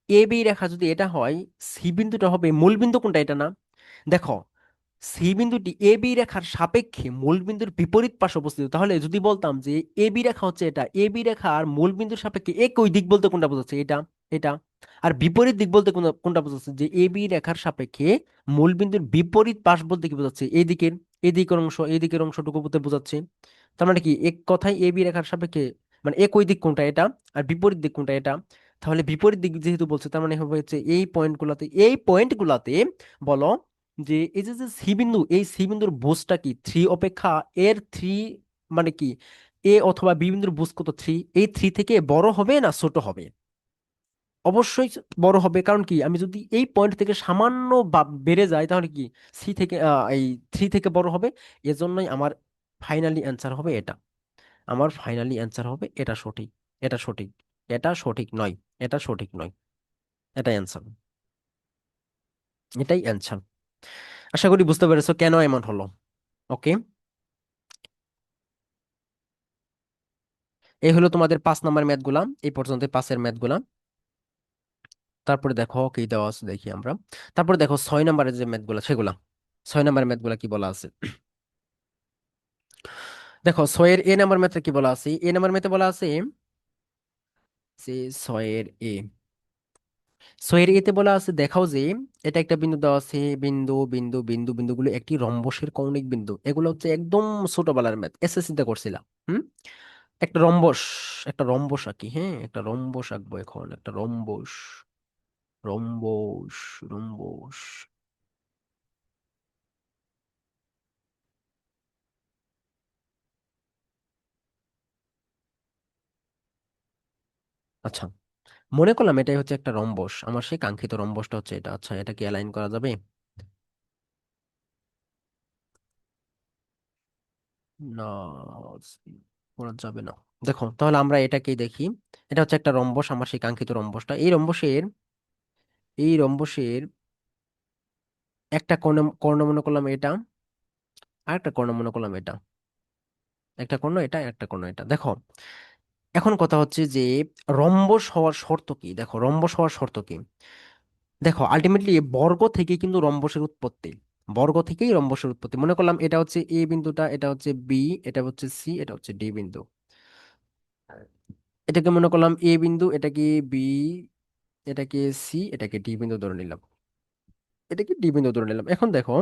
এ বি রেখা যদি এটা হয়, সি বিন্দুটা হবে মূল বিন্দু কোনটা, এটা না? দেখো সি বিন্দুটি এ বি রেখার সাপেক্ষে মূল বিন্দুর বিপরীত পাশে অবস্থিত, তাহলে যদি বলতাম যে এ বি রেখা হচ্ছে এটা, এ বি রেখা আর মূল বিন্দুর সাপেক্ষে একই দিক বলতে কোনটা বোঝাচ্ছে? এটা, এটা। আর বিপরীত দিক বলতে কোনটা বোঝাচ্ছে? যে এ বি রেখার সাপেক্ষে মূল বিন্দুর বিপরীত পাশ বলতে কি বোঝাচ্ছে? এই দিকের, এই দিকের অংশ, এই দিকের অংশটুকু বলতে বোঝাচ্ছে। তার মানে কি এক কথায় এ বি রেখার সাপেক্ষে মানে একই দিক কোনটা? এটা। আর বিপরীত দিক কোনটা? এটা। তাহলে বিপরীত দিক যেহেতু বলছে, তার মানে হবে হচ্ছে এই পয়েন্টগুলাতে বলো যে এই যে যে সি বিন্দু, এই সি বিন্দুর বুঝটা কি থ্রি অপেক্ষা এর থ্রি, মানে কি এ অথবা বি বিন্দুর বুঝ কত? থ্রি। এই থ্রি থেকে বড় হবে না ছোট হবে? অবশ্যই বড় হবে, কারণ কি আমি যদি এই পয়েন্ট থেকে সামান্য বেড়ে যাই তাহলে কি সি থেকে এই থ্রি থেকে বড় হবে। এজন্যই আমার ফাইনালি অ্যান্সার হবে এটা। আমার ফাইনালি অ্যান্সার হবে এটা সঠিক। এটা সঠিক। এটা সঠিক নয়। এটা সঠিক নয়। এটাই অ্যান্সার। এটাই অ্যান্সার। আশা করি বুঝতে পেরেছো কেন এমন হলো। ওকে। এই হলো তোমাদের 5 নম্বর ম্যাথগুলা, এই পর্যন্ত পাঁচের ম্যাথগুলা। তারপরে দেখো কি দেওয়া আছে দেখি আমরা। তারপরে দেখো 6 নম্বরের যে ম্যাথগুলা সেগুলা। 6 নম্বরের ম্যাথগুলা কি বলা আছে? দেখো 6-এর এ নাম্বার ম্যাথে কি বলা আছে? এ নাম্বার ম্যাথে বলা আছে যে 6-এর এতে বলা আছে দেখাও যে এটা একটা বিন্দু দেওয়া আছে, বিন্দু বিন্দু বিন্দু বিন্দুগুলো একটি রম্বসের কৌণিক বিন্দু। এগুলো হচ্ছে একদম ছোটবেলার ম্যাথ, এসএসসি তে করছিলাম। হুম। একটা রম্বস, একটা রম্বস আঁকি, হ্যাঁ একটা রম্বস আঁকবো এখন, একটা রম্বস। Rhombus, rhombus. আচ্ছা, মনে করলাম এটাই হচ্ছে একটা রম্বস, আমার সেই কাঙ্ক্ষিত রম্বসটা হচ্ছে এটা। আচ্ছা, এটা কি অ্যালাইন করা যাবে? না, করা যাবে না। দেখো তাহলে আমরা এটাকেই দেখি। এটা হচ্ছে একটা রম্বস, আমার সেই কাঙ্ক্ষিত রম্বসটা। এই রম্বসের একটা কর্ণ, কর্ণ মনে করলাম এটা, আর একটা কর্ণ মনে করলাম এটা। একটা কর্ণ এটা, একটা কর্ণ এটা। দেখো এখন কথা হচ্ছে যে রম্বস হওয়ার শর্ত কি? দেখো রম্বস হওয়ার শর্ত কি? দেখো আলটিমেটলি বর্গ থেকে কিন্তু রম্বসের উৎপত্তি। বর্গ থেকেই রম্বসের উৎপত্তি। মনে করলাম এটা হচ্ছে এ বিন্দুটা, এটা হচ্ছে বি, এটা হচ্ছে সি, এটা হচ্ছে ডি বিন্দু। এটাকে মনে করলাম এ বিন্দু, এটাকে বি, এটাকে সি, এটাকে ডি বিন্দু ধরে নিলাম। এটাকে ডি বিন্দু ধরে নিলাম। এখন দেখো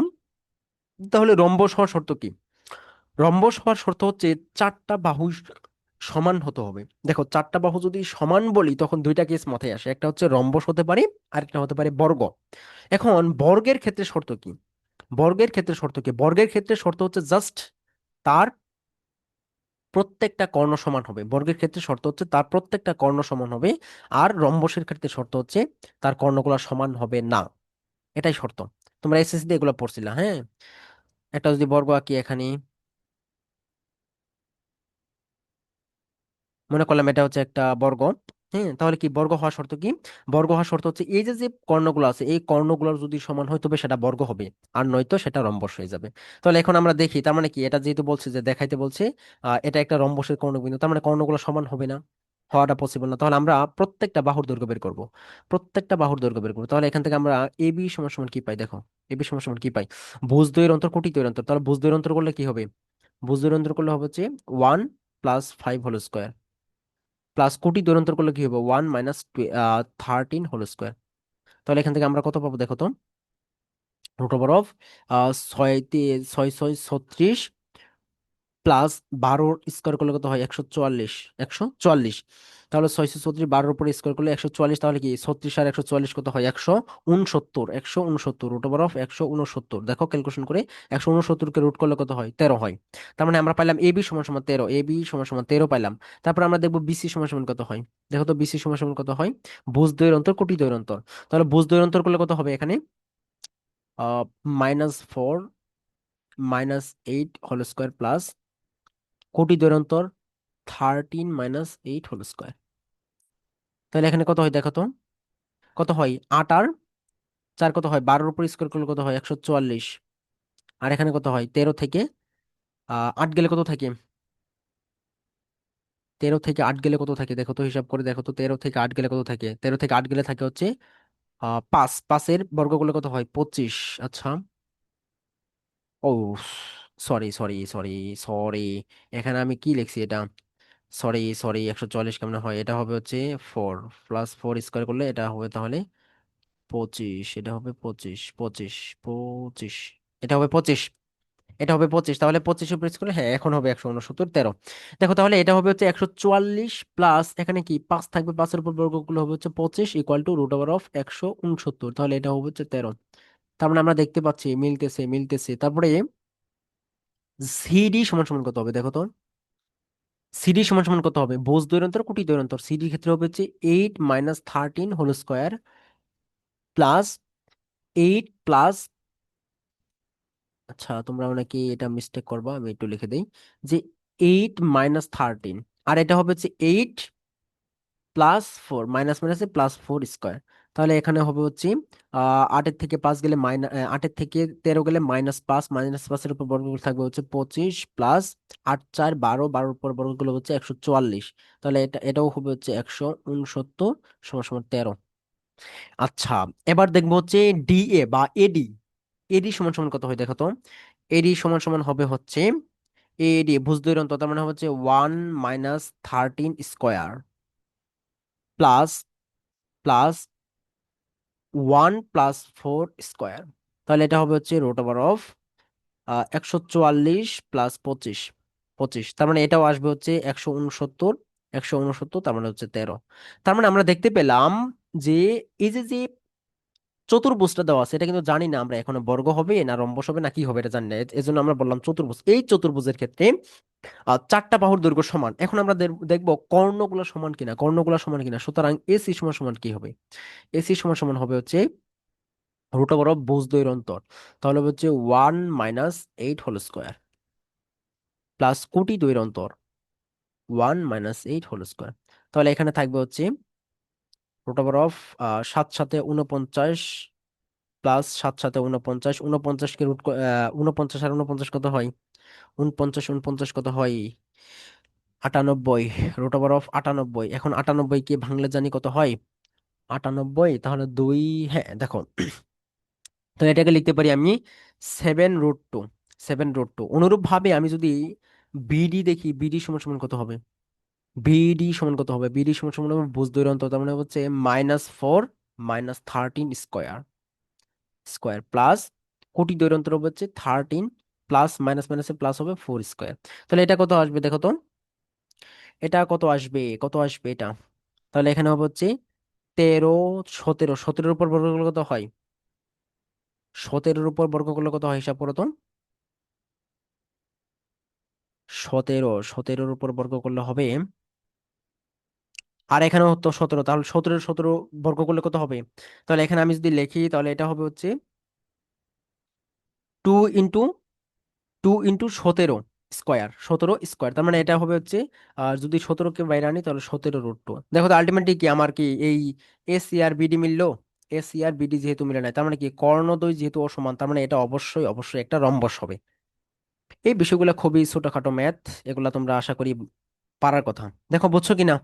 তাহলে রম্বস হওয়ার শর্ত কি? রম্বস হওয়ার শর্ত হচ্ছে চারটা বাহু সমান হতে হবে। দেখো চারটা বাহু যদি সমান বলি তখন দুইটা কেস মাথায় আসে, একটা হচ্ছে রম্বস হতে পারে, আর একটা হতে পারে বর্গ। এখন বর্গের ক্ষেত্রে শর্ত কি? বর্গের ক্ষেত্রে শর্ত হচ্ছে জাস্ট তার প্রত্যেকটা কর্ণ সমান হবে। বর্গের ক্ষেত্রে শর্ত হচ্ছে তার প্রত্যেকটা কর্ণ সমান হবে। আর রম্বসের ক্ষেত্রে শর্ত হচ্ছে তার কর্ণগুলো সমান হবে না। এটাই শর্ত। তোমরা এসএসসি দিয়ে এগুলো পড়ছিলা, হ্যাঁ। একটা যদি বর্গ আঁকি এখানে, মনে করলাম এটা হচ্ছে একটা বর্গ। হ্যাঁ, তাহলে কি বর্গ হওয়ার শর্ত কি? বর্গ হওয়ার শর্ত হচ্ছে এই যে যে কর্ণগুলো আছে এই কর্ণগুলোর যদি সমান হয় তবে সেটা বর্গ হবে, আর নয়তো সেটা রম্বস হয়ে যাবে। তাহলে এখন আমরা দেখি, তার মানে কি এটা যেহেতু বলছে যে দেখাইতে বলছে এটা একটা রম্বসের কর্ণবিন্দু, তার মানে কর্ণগুলো সমান হবে না, হওয়াটা পসিবল না। তাহলে আমরা প্রত্যেকটা বাহুর দৈর্ঘ্য বের করব। প্রত্যেকটা বাহুর দৈর্ঘ্য বের করবো। তাহলে এখান থেকে আমরা এ বি সমান সমান কি পাই? দেখো এ বি সমান সমান কি পাই? ভুজদ্বয়ের অন্তর কোটি দ্বয়ের অন্তর। তাহলে ভুজদ্বয়ের অন্তর করলে কি হবে? ভুজদ্বয়ের অন্তর করলে হবে হচ্ছে 1+5 হোল স্কোয়ার, প্লাস কোটি দূরান্তর করলে কি হবে? 1 - 13 হোল স্কোয়ার। তাহলে এখান থেকে আমরা কত পাবো দেখো তো? √অফ 6 × 6 = 36, প্লাস 12 স্কোয়ার করলে কত হয়? 144। 144। তাহলে 636 12-এর উপরে স্কোয়ার করলে 144। তাহলে কি 36 আর 144 কত হয়? 169। 169 √অফ 169। দেখো ক্যালকুলেশন করে 169-কে রুট করলে কত হয়? 13 হয়। তার মানে আমরা পাইলাম এবি সমান সমান 13, এবি সমান সমান 13 পাইলাম। তারপর আমরা দেখবো বিসি সমান সমান কত হয়। দেখো তো বিসি সমান সমান কত হয়? ভুজ দ্বয়ের অন্তর কোটি দ্বয়ের অন্তর। তাহলে ভুজ দ্বয়ের অন্তর করলে কত হবে এখানে? -4 -8 হোল স্কোয়ার, প্লাস কোটি দ্বয়ের অন্তর 13 - 8 হোল স্কোয়ার। তাহলে এখানে কত হয় দেখো তো? কত হয়? 8 আর 4 কত হয়? 12-এর উপর স্কোয়ার করলে কত হয়? 144। আর এখানে কত হয়? 13 থেকে 8 গেলে কত থাকে? 13 থেকে 8 গেলে কত থাকে দেখো তো, হিসাব করে দেখো তো। 13 থেকে 8 গেলে কত থাকে? 13 থেকে 8 গেলে থাকে হচ্ছে 5। 5-এর বর্গ করলে কত হয়? 25। আচ্ছা, ও, সরি সরি সরি সরি, এখানে আমি কি লিখছি এটা? সরি সরি, 144 কেমন হয়? এটা হবে হচ্ছে 4, +4 স্কোয়ার করলে এটা হবে তাহলে 25, এটা হবে 25, এটা হবে 25, এটা হবে 25, তাহলে 25 উপর স্কোয়ার, হ্যাঁ এখন হবে 169, 13। দেখো তাহলে এটা হবে হচ্ছে 144 প্লাস এখানে কি 5 থাকবে, 5-এর উপর বর্গগুলো হবে হচ্ছে 25 ইকুয়াল টু √169, তাহলে এটা হবে হচ্ছে 13। তার মানে আমরা দেখতে পাচ্ছি মিলতেছে মিলতেছে। তারপরে সিডি সমান সমান কত হবে দেখো তো? সিডি সমান সমান কত হবে? ভুজ দৈরন্তর কুটি দৈরন্তর, সিডির ক্ষেত্রে হবে হচ্ছে 8 - 13 হোল স্কোয়ার প্লাস 8 প্লাস, আচ্ছা তোমরা অনেকে এটা মিস্টেক করবা, আমি একটু লিখে দেই যে 8 - 13, আর এটা হবে হচ্ছে 8 + 4, মাইনাস মাইনাসে +4 স্কোয়ার। তাহলে এখানে হবে হচ্ছে 8-এর থেকে 5 গেলে 8-এর থেকে 13 গেলে -5, -5-এর উপর বর্গমূল থাকবে হচ্ছে 25 প্লাস 8×4 = 12, 12-এর উপর বর্গগুলো হচ্ছে 144, তাহলে এটাও হবে হচ্ছে 169 সমান সমান 13। আচ্ছা, এবার দেখবো হচ্ছে ডিএ বা এডি, এডি সমান সমান কত হয় দেখো তো? এডি সমান সমান হবে হচ্ছে, এডি ভুজ দৈরন্ত, তার মানে হচ্ছে 1 - 13 স্কোয়ার প্লাস প্লাস 1 + 4 স্কোয়ার, তাহলে এটা হবে হচ্ছে √অফ 144 প্লাস 25, 25, তার মানে এটাও আসবে হচ্ছে 169, 169 তার মানে হচ্ছে 13। তার মানে আমরা দেখতে পেলাম যে এই যে যে চতুর্ভুজটা দেওয়া আছে, এটা কিন্তু জানি না আমরা এখনো বর্গ হবে না রম্বস হবে না কি হবে এটা জানি না, এজন্য আমরা বললাম চতুর্ভুজ। এই চতুর্ভুজের ক্ষেত্রে চারটা বাহুর দৈর্ঘ্য সমান। এখন আমরা দেখবো কর্ণগুলো সমান কিনা, কর্ণগুলো সমান কিনা। সুতরাং এসি সমান সমান কি হবে? এসি সমান সমান হবে হচ্ছে √অফ ভুজ দৈরন্তর, তাহলে হবে হচ্ছে 1 - 8 হোল স্কোয়ার প্লাস কোটি দৈরন্তর 1 - 8 হোল স্কোয়ার, তাহলে এখানে থাকবে হচ্ছে √অফ 7 × 7 = 49 প্লাস 7 × 7 = 49, 49 কে 49 আর 49 কত হয়? 49, 49 কত হয়? 98, √অফ 98। এখন 98 কে ভাঙলে জানি কত হয়? 98, তাহলে 2, হ্যাঁ দেখো, তো এটাকে লিখতে পারি আমি 7√2, 7√2। অনুরূপ ভাবে আমি যদি বিডি দেখি, বিডি সমান সমান কত হবে? বিডি সমান কত হবে? বিডি সমান সমান হবে ভুজ দৈর্ঘ্য, তার মানে হচ্ছে -4 - 13 স্কোয়ার স্কোয়ার প্লাস কোটি দৈর্ঘ্য হবে হচ্ছে 13 প্লাস মাইনাস মাইনাসে প্লাস হবে 4 স্কোয়ার। তাহলে এটা কত আসবে দেখো তো? এটা কত আসবে, কত আসবে এটা? তাহলে এখানে হবে হচ্ছে 13, 17, 17-এর উপর বর্গ করলে কত হয়? 17-এর উপর বর্গ করলে কত হয় হিসাব করো তো? 17, 17-এর উপর বর্গ করলে হবে, আর এখানে হতো 17, তাহলে 17 বর্গ করলে কত হবে? তাহলে এখানে আমি যদি লিখি তাহলে এটা হবে হচ্ছে 2 × 2 × 17 স্কোয়ার, 17 স্কোয়ার, তার মানে এটা হবে হচ্ছে যদি 17-কে বাইরে আনি তাহলে 17√2। দেখো তো আলটিমেটলি কি আমার কি এই এসি আর বিডি মিললো? এসি আর বিডি যেহেতু মিলে নাই, তার মানে কি কর্ণদ্বয় যেহেতু অসমান, তার মানে এটা অবশ্যই অবশ্যই একটা রম্বস হবে। এই বিষয়গুলো খুবই ছোটখাটো ম্যাথ, এগুলা তোমরা আশা করি পারার কথা। দেখো বুঝছো কিনা?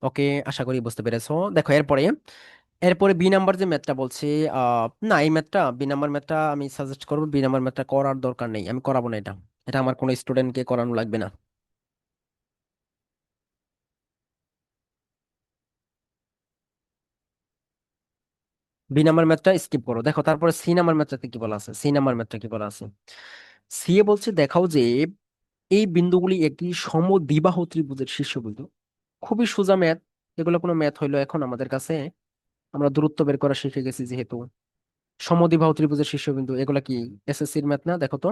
ওকে, আশা করি বুঝতে পেরেছো। দেখো এরপরে, এরপরে বি নাম্বার যে ম্যাথটা বলছি, না এই ম্যাথটা, বি নাম্বার ম্যাথটা আমি সাজেস্ট করবো, বি নাম্বার ম্যাথটা করার দরকার নেই, আমি করাবো না এটা, এটা আমার কোনো স্টুডেন্টকে করানো লাগবে না। বি নাম্বার ম্যাথটা স্কিপ করো। দেখো তারপরে সি নাম্বার ম্যাথটাতে কি বলা আছে, সি নাম্বার ম্যাথটা কি বলা আছে? সি এ বলছে দেখাও যে এই বিন্দুগুলি একটি সমদ্বিবাহু ত্রিভুজের শীর্ষবিন্দু। খুবই সোজা ম্যাথ, এগুলো কোনো ম্যাথ হইলো এখন আমাদের কাছে? আমরা দূরত্ব বের করা শিখে গেছি যেহেতু। সমদ্বিবাহু ত্রিভুজের শীর্ষবিন্দু, এগুলা কি এসএসসির ম্যাথ না? দেখো তো,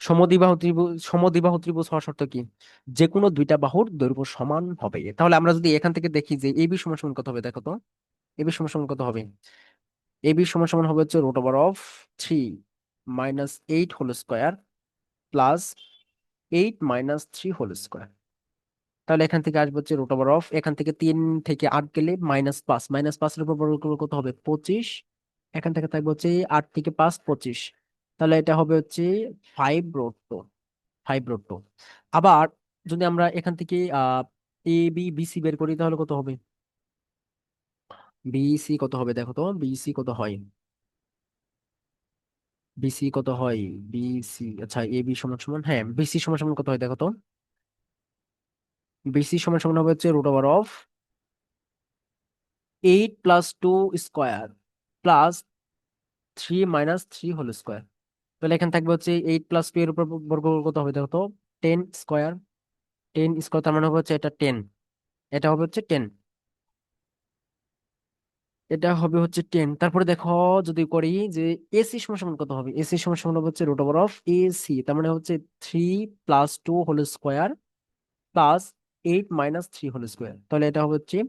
সমদ্বিবাহু ত্রিভুজ হওয়ার শর্ত কি? যে কোনো দুইটা বাহুর দৈর্ঘ্য সমান হবে। তাহলে আমরা যদি এখান থেকে দেখি যে এবি সমান সমান কত হবে দেখো তো? এবি সমান সমান কত হবে? এবি সমান সমান হবে হচ্ছে √অফ 3 - 8 whole square plus 8 - 3 whole square. তাহলে এখান থেকে আসবে হচ্ছে √অফ, এখান থেকে 3 থেকে 8 গেলে -5, -5-এর উপর বর্গ করলে কত হবে? 25। এখান থেকে থাকবে হচ্ছে 8 থেকে 5, 25, তাহলে এটা হবে হচ্ছে 5√2, 5√2। আবার যদি আমরা এখান থেকে এ বি বিসি বের করি তাহলে কত হবে? বিসি কত হবে দেখো তো? বিসি কত হয়? বিসি কত হয়? বিসি, আচ্ছা এ বি সমান সমান, হ্যাঁ বিসি সমান সমান কত হয় দেখো তো। বিসি সমান সমান হবে হচ্ছে root over of 8 + 2 square plus 3 - 3 whole square. তাহলে এখানে থাকবে হচ্ছে 8 + 2 এর উপর বর্গ করলে কত হবে দেখো তো। 10 স্কোয়ার। 10 স্কোয়ার তার মানে হবে হচ্ছে এটা 10। এটা হবে হচ্ছে 10। এটা হবে হচ্ছে 10। তারপরে দেখো যদি করি যে এসি সমান সমান কত হবে, এসি সমান সমান হবে হচ্ছে রুট ওভার অফ এসি, তার মানে হচ্ছে 3 + 2 whole square plus 8 - 3 whole square. তাহলে এটা হবে হচ্ছে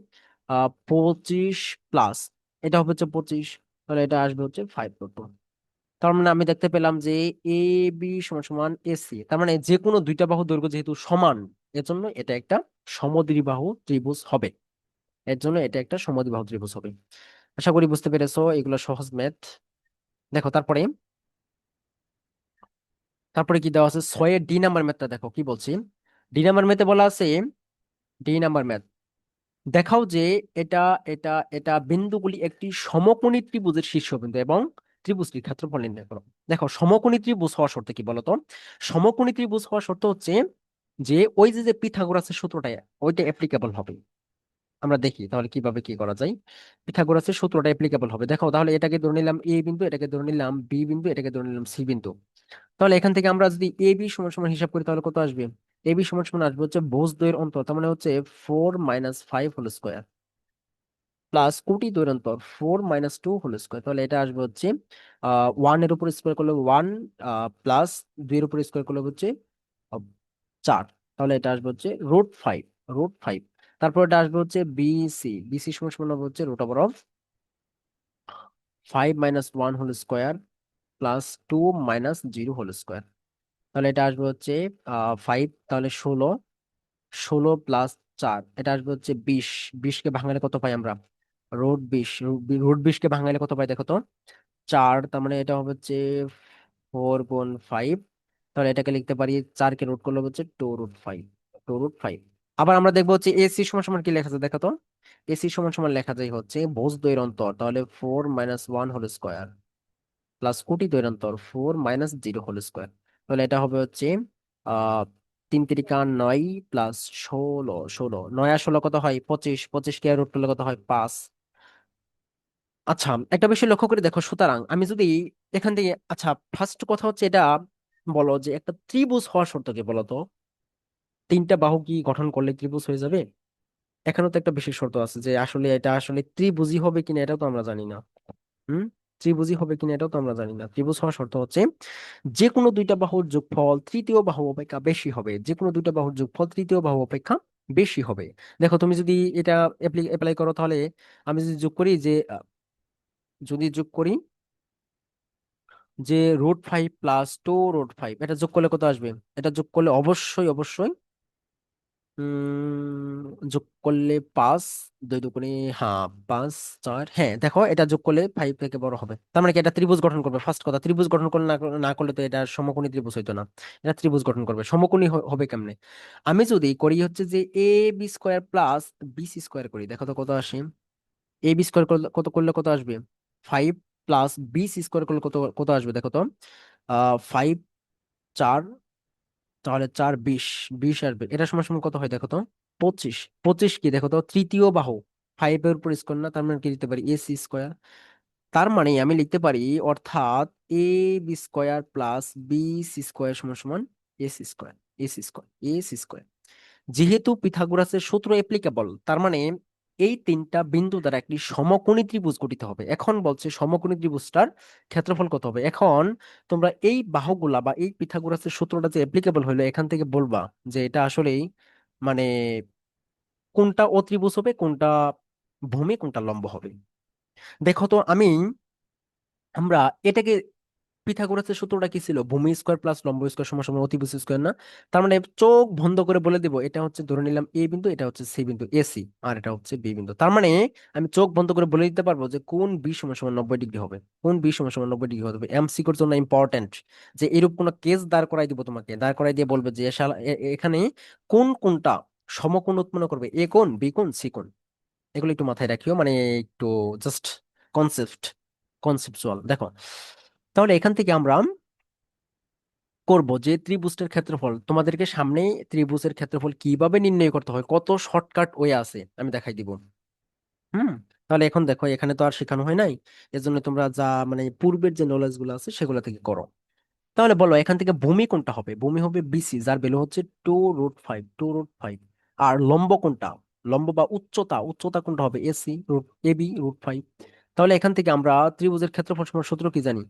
25 প্লাস, এটা হবে হচ্ছে 25। তাহলে এটা আসবে হচ্ছে 5 √2। তার মানে আমি দেখতে পেলাম যে এ বি সমান সমান এসি, তার মানে যে কোনো দুইটা বাহু দৈর্ঘ্য যেহেতু সমান, এর জন্য এটা একটা সমদ্বিবাহু ত্রিভুজ হবে। এর জন্য এটা একটা সমদ্বিবাহু ত্রিভুজ হবে। আশা করি বুঝতে পেরেছো, এগুলো সহজ ম্যাথ। দেখো তারপরে, তারপরে কি দেওয়া আছে 6 এর ডি নাম্বার ম্যাথটা দেখো কি বলছি। ডি নাম্বার ম্যাথে বলা আছে, ডি নাম্বার ম্যাথ দেখাও যে এটা এটা এটা বিন্দুগুলি একটি সমকোণী ত্রিভুজের শীর্ষবিন্দু এবং ত্রিভুজটির ক্ষেত্রফল নির্ণয় করো। দেখো সমকোণী ত্রিভুজ হওয়ার শর্ত কি বলতো। সমকোণী ত্রিভুজ হওয়ার শর্ত হচ্ছে যে ওই যে যে পিথাগোরাসের সূত্রটা, ওইটা অ্যাপ্লিকেবল হবে। আমরা দেখি তাহলে কিভাবে কি করা যায়। পিথাগোরাসের সূত্রটা অ্যাপ্লিকেবল হবে, দেখো তাহলে এটাকে ধরে নিলাম এ বিন্দু, এটাকে ধরে নিলাম বি বিন্দু, এটাকে ধরে নিলাম সি বিন্দু। তাহলে এখান থেকে আমরা যদি এ বি সমান সমান হিসাব করি তাহলে কত আসবে। এ বি সমান সমান আসবে হচ্ছে ভুজ দ্বয়ের অন্তর, তার মানে হচ্ছে 4 - 5 হোল স্কোয়ার প্লাস কোটি দৈর অন্তর 4 - 2 হোল স্কোয়ার। তাহলে এটা আসবে হচ্ছে 1 এর উপর স্কোয়ার করলে 1, প্লাস 2 এর উপর স্কোয়ার করলে হচ্ছে 4। তাহলে এটা আসবে হচ্ছে √5, √5। তারপর এটা আসবে হচ্ছে বিসি, বিসি সমান সমান হবে হচ্ছে root over of 5 - 1 whole square plus 2 - 0 whole square. তাহলে এটা আসবে হচ্ছে 5, তাহলে 16, 16 + 4 এটা আসবে হচ্ছে 20। 20 কে ভাঙালে কত পাই আমরা, √20। √20 কে ভাঙালে কত পাই দেখো তো, 4, তার মানে এটা হবে হচ্ছে 4 × 5। তাহলে এটাকে লিখতে পারি 4 কে রুট করলে হচ্ছে 2 √5, 2 √5। আবার আমরা দেখবো হচ্ছে এসি সমান সমান কি লেখা আছে দেখো তো। এসি সমান সমান লেখা যায় হচ্ছে ভুজ দ্বয়ের অন্তর, তাহলে 4 - 1 হোল স্কোয়ার প্লাস কোটি দ্বয়ের অন্তর 4 - 0 হোল স্কোয়ার। তাহলে এটা হবে হচ্ছে 3 × 3 = 9 প্লাস 16, 16, 9 আর 16 কত হয় 25, 25 কে রুট করলে কত হয় 5। আচ্ছা একটা বিষয় লক্ষ্য করে দেখো, সুতরাং আমি যদি এখান থেকে, আচ্ছা ফার্স্ট কথা হচ্ছে এটা বলো যে একটা ত্রিভুজ হওয়ার শর্ত কি বলো তো। তিনটা বাহু কি গঠন করলে ত্রিভুজ হয়ে যাবে? এখানেও তো একটা বিশেষ শর্ত আছে যে আসলে এটা আসলে ত্রিভুজই হবে কিনা এটাও তো আমরা জানি না। হুম। ত্রিভুজই হবে কিনা এটাও তো আমরা জানি না। ত্রিভুজ হওয়ার শর্ত হচ্ছে যে কোনো দুইটা বাহুর যোগফল তৃতীয় বাহু অপেক্ষা বেশি হবে, যে কোনো দুইটা বাহুর যোগফল তৃতীয় বাহু অপেক্ষা বেশি হবে। দেখো তুমি যদি এটা অ্যাপ্লাই করো তাহলে, আমি যদি যোগ করি যে যদি যোগ করি যে √5 প্লাস 2 √5, এটা যোগ করলে কত আসবে। এটা যোগ করলে অবশ্যই অবশ্যই যোগ করলে 5, 2 × 2 = হ্যাঁ 5 4, হ্যাঁ দেখো এটা যোগ করলে 5 থেকে বড় হবে, তার মানে কি এটা ত্রিভুজ গঠন করবে। ফার্স্ট কথা ত্রিভুজ গঠন করলে না করলে তো এটা সমকোণী ত্রিভুজ হইতো না। এটা ত্রিভুজ গঠন করবে, সমকোণী হবে কেমনে। আমি যদি করি হচ্ছে যে A B square plus BC square করি, দেখো তো কত আসে। এ বি স্কোয়ার করলে কত আসবে 5 প্লাস বিসি স্কোয়ার করলে কত কত আসবে দেখো তো। 5 4, তাহলে 4 20, 20 আসবে। এটা সমান সমান কত হয় দেখো তো 25। 25 কি দেখো তো তৃতীয় বাহু, 5 এর উপর স্কোয়ার না, তার মানে কি লিখতে পারি এসি স্কোয়ার। তার মানে আমি লিখতে পারি অর্থাৎ A B square plus B C square সমান সমান AC square, AC square, AC square. যেহেতু পিথাগোরাসের সূত্র অ্যাপ্লিকেবল, তার মানে এই তিনটা বিন্দু দ্বারা একটি সমকোণী ত্রিভুজ গঠিত হবে। এখন বলছে সমকোণী ত্রিভুজটার ক্ষেত্রফল কত হবে। এখন তোমরা এই বাহুগুলা বা এই পিথাগোরাসের সূত্রটা যে অ্যাপ্লিকেবল হলো, এখান থেকে বলবা যে এটা আসলেই মানে কোনটা অত্রিভুজ হবে, কোনটা ভূমি, কোনটা লম্ব হবে। দেখো তো আমরা এটাকে, পিথাগোরাসের সূত্রটা কি ছিল, ভূমি স্কোয়ার প্লাস লম্ব স্কোয়ার সমান সমান অতিভুজ স্কোয়ার না। তার মানে চোখ বন্ধ করে বলে দিব এটা হচ্ছে ধরে নিলাম এ বিন্দু, এটা হচ্ছে সি বিন্দু এসি, আর এটা হচ্ছে বি বিন্দু। তার মানে আমি চোখ বন্ধ করে বলে দিতে পারবো যে কোন বি সমান সমান 90 ডিগ্রি হবে, কোন বি সমান সমান 90 ডিগ্রি হবে। এমসিকিউর জন্য ইম্পর্টেন্ট যে এরূপ কোন কেস দাঁড় করাই দিব তোমাকে, দাঁড় করাই দিয়ে বলবে যে এখানে কোন কোনটা সমকোণ উৎপন্ন করবে, এ কোণ বি কোণ সি কোণ। এগুলো একটু মাথায় রাখিও, মানে একটু জাস্ট কনসেপ্ট, কনসেপচুয়াল দেখো। তাহলে এখান থেকে আমরা করব যে ত্রিভুজের ক্ষেত্রফল, তোমাদেরকে সামনে ত্রিভুজের ক্ষেত্রফল কিভাবে নির্ণয় করতে হয়, কত শর্টকাট ওয়ে আছে আমি দেখাই দিব। হুম। তাহলে এখন দেখো, এখানে তো আর শেখানো হয় নাই, এজন্য তোমরা যা মানে পূর্বের যে নলেজ গুলো আছে সেগুলো থেকে করো। তাহলে বলো এখান থেকে ভূমি কোনটা হবে? ভূমি হবে বিসি, যার ভ্যালু হচ্ছে 2√5, 2√5। আর লম্ব কোনটা? লম্ব বা উচ্চতা, উচ্চতা কোনটা হবে? এবি √5। তাহলে এখান থেকে আমরা ত্রিভুজের ক্ষেত্রফল সমান সূত্র কি জানি?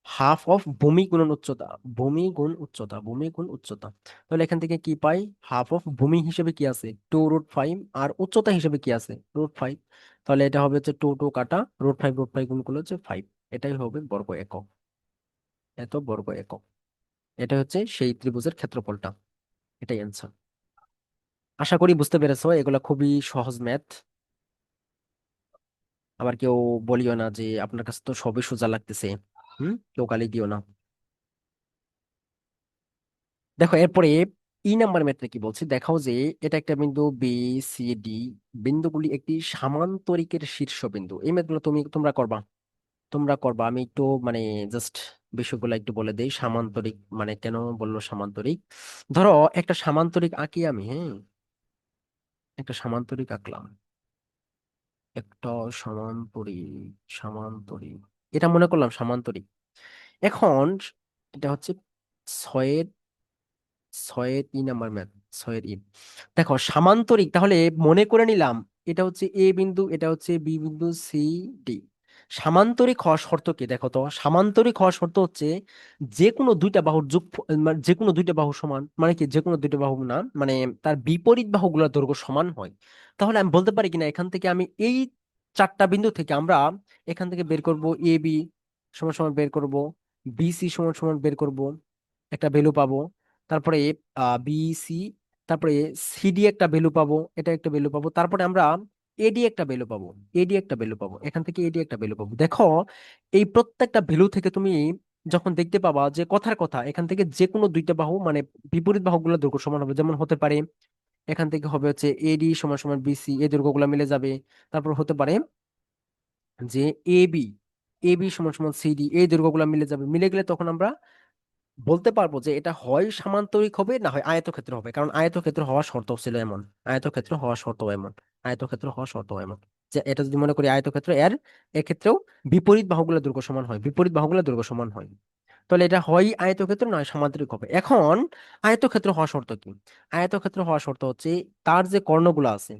হাফ অফ ভূমি গুণন উচ্চতা। ভূমি গুণ উচ্চতা, ভূমি গুণ উচ্চতা। তাহলে এখান থেকে কি পাই? হাফ অফ ভূমি হিসেবে কি আছে? 2√5, আর উচ্চতা হিসেবে কি আছে? √5। তাহলে এটা হবে হচ্ছে 2 2 কাটা, √5 গুণ করলে হচ্ছে 5। এটাই হবে বর্গ একক, এত বর্গ একক। এটা হচ্ছে সেই ত্রিভুজের ক্ষেত্রফলটা। এটাই অ্যান্সার। আশা করি বুঝতে পেরেছো, এগুলা খুবই সহজ ম্যাথ। আবার কেউ বলিও না যে আপনার কাছে তো সবই সোজা লাগতেছে। কেউ গালি দিও না। দেখো এরপরে নাম্বার ম্যাথে কি বলছি, দেখাও যে এটা একটা বিন্দু বি, সি, ডি, বিন্দুগুলি একটি সামান্তরিকের শীর্ষবিন্দু। এই ম্যাথগুলো তোমরা করবা, তোমরা করবা। আমি একটু মানে জাস্ট বিষয়গুলো একটু বলে দেই। সামান্তরিক মানে কেন বললো সামান্তরিক? ধরো একটা সামান্তরিক আঁকি আমি, হ্যাঁ, একটা সামান্তরিক আঁকলাম, একটা সমান্তরিক, সমান্তরিক, এটা মনে করলাম সমান্তরিক। এখন এটা হচ্ছে ছয়ের, ছয়ের নাম্বার ম্যাথ, ছয়ের দেখো সামান্তরিক, তাহলে মনে করে নিলাম এটা হচ্ছে এ বিন্দু, এটা হচ্ছে বি বিন্দু, সি, ডি। সামান্তরিক হওয়ার শর্ত কি দেখো তো? সামান্তরিক হওয়ার শর্ত হচ্ছে যে কোনো দুইটা বাহুর যোগ, মানে যে কোনো দুইটা বাহু সমান, মানে কি যে কোনো দুইটা বাহু না, মানে তার বিপরীত বাহুগুলোর দৈর্ঘ্য সমান হয়। তাহলে আমি বলতে পারি কিনা এখান থেকে আমি এই চারটা বিন্দু থেকে আমরা এখান থেকে বের করব এ বি সমান সমান বের করব, বি সি সমান সমান বের করব, একটা ভ্যালু পাবো। তারপরে বি সি, তারপরে সিডি একটা ভ্যালু পাবো, এটা একটা ভ্যালু পাবো। তারপরে আমরা এডি একটা ভ্যালু পাবো, এডি একটা ভ্যালু পাবো, এখান থেকে এডি একটা ভ্যালু পাবো। দেখো এই প্রত্যেকটা ভ্যালু থেকে তুমি যখন দেখতে পাবা যে কথার কথা এখান থেকে যে কোনো দুইটা বাহু মানে বিপরীত বাহুগুলো দৈর্ঘ্য সমান হবে, যেমন হতে পারে এখান থেকে হবে হচ্ছে এডি সমান সমান বিসি, এই দৈর্ঘ্যগুলো মিলে যাবে। তারপর হতে পারে যে এবি, এবি সমান সমান সিডি, এই দৈর্ঘ্যগুলো মিলে যাবে। মিলে গেলে তখন আমরা বলতে পারবো যে এটা হয় সামান্তরিক হবে না হয় আয়তক্ষেত্র হবে, কারণ আয়তক্ষেত্র হওয়ার শর্ত ছিল এমন, আয়তক্ষেত্র হওয়ার শর্ত এমন, আয়তক্ষেত্র হওয়ার শর্ত এমন যে এটা যদি মনে করি আয়তক্ষেত্র, এর এক্ষেত্রেও বিপরীত বাহুগুলোর দৈর্ঘ্য সমান হয়, বিপরীত বাহুগুলোর দৈর্ঘ্য সমান হয়। তাহলে এটা হয় আয়তক্ষেত্র নয় সামান্তরিক হবে। এখন আয়তক্ষেত্র হওয়ার শর্ত কি? আয়তক্ষেত্র হওয়ার শর্ত হচ্ছে তার যে কর্ণগুলো আছে,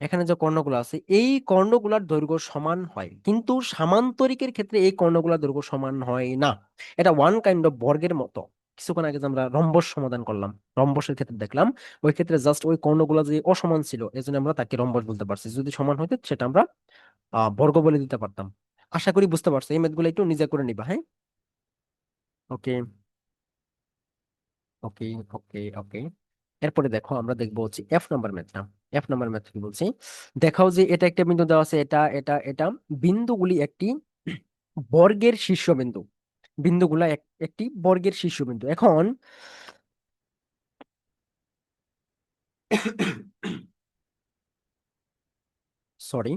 এখানে যে কর্ণগুলো আছে এই কর্ণগুলোর দৈর্ঘ্য সমান হয়, কিন্তু সামান্তরিকের ক্ষেত্রে এই কর্ণগুলোর দৈর্ঘ্য সমান হয় না। এটা ওয়ান কাইন্ড অফ বর্গের মতো। কিছুক্ষণ আগে যে আমরা রম্বস সমাধান করলাম, রম্বসের ক্ষেত্রে দেখলাম ওই ক্ষেত্রে জাস্ট ওই কর্ণগুলো যে অসমান ছিল এজন্য আমরা তাকে রম্বস বলতে পারছি, যদি সমান হইতো সেটা আমরা বর্গ বলে দিতে পারতাম। আশা করি বুঝতে পারছো, এই ম্যাথগুলো একটু নিজে করে নিবা, হ্যাঁ। ওকে, ওকে, ওকে, ওকে। এরপরে দেখো আমরা দেখবো হচ্ছে এফ নাম্বার ম্যাথটা। এফ নাম্বার ম্যাথ কি বলছি, দেখাও যে এটা একটা বিন্দু দেওয়া আছে, এটা বিন্দুগুলি একটি বর্গের শীর্ষবিন্দু। বিন্দুগুলা একটি বর্গের শীর্ষবিন্দু। এখন সরি,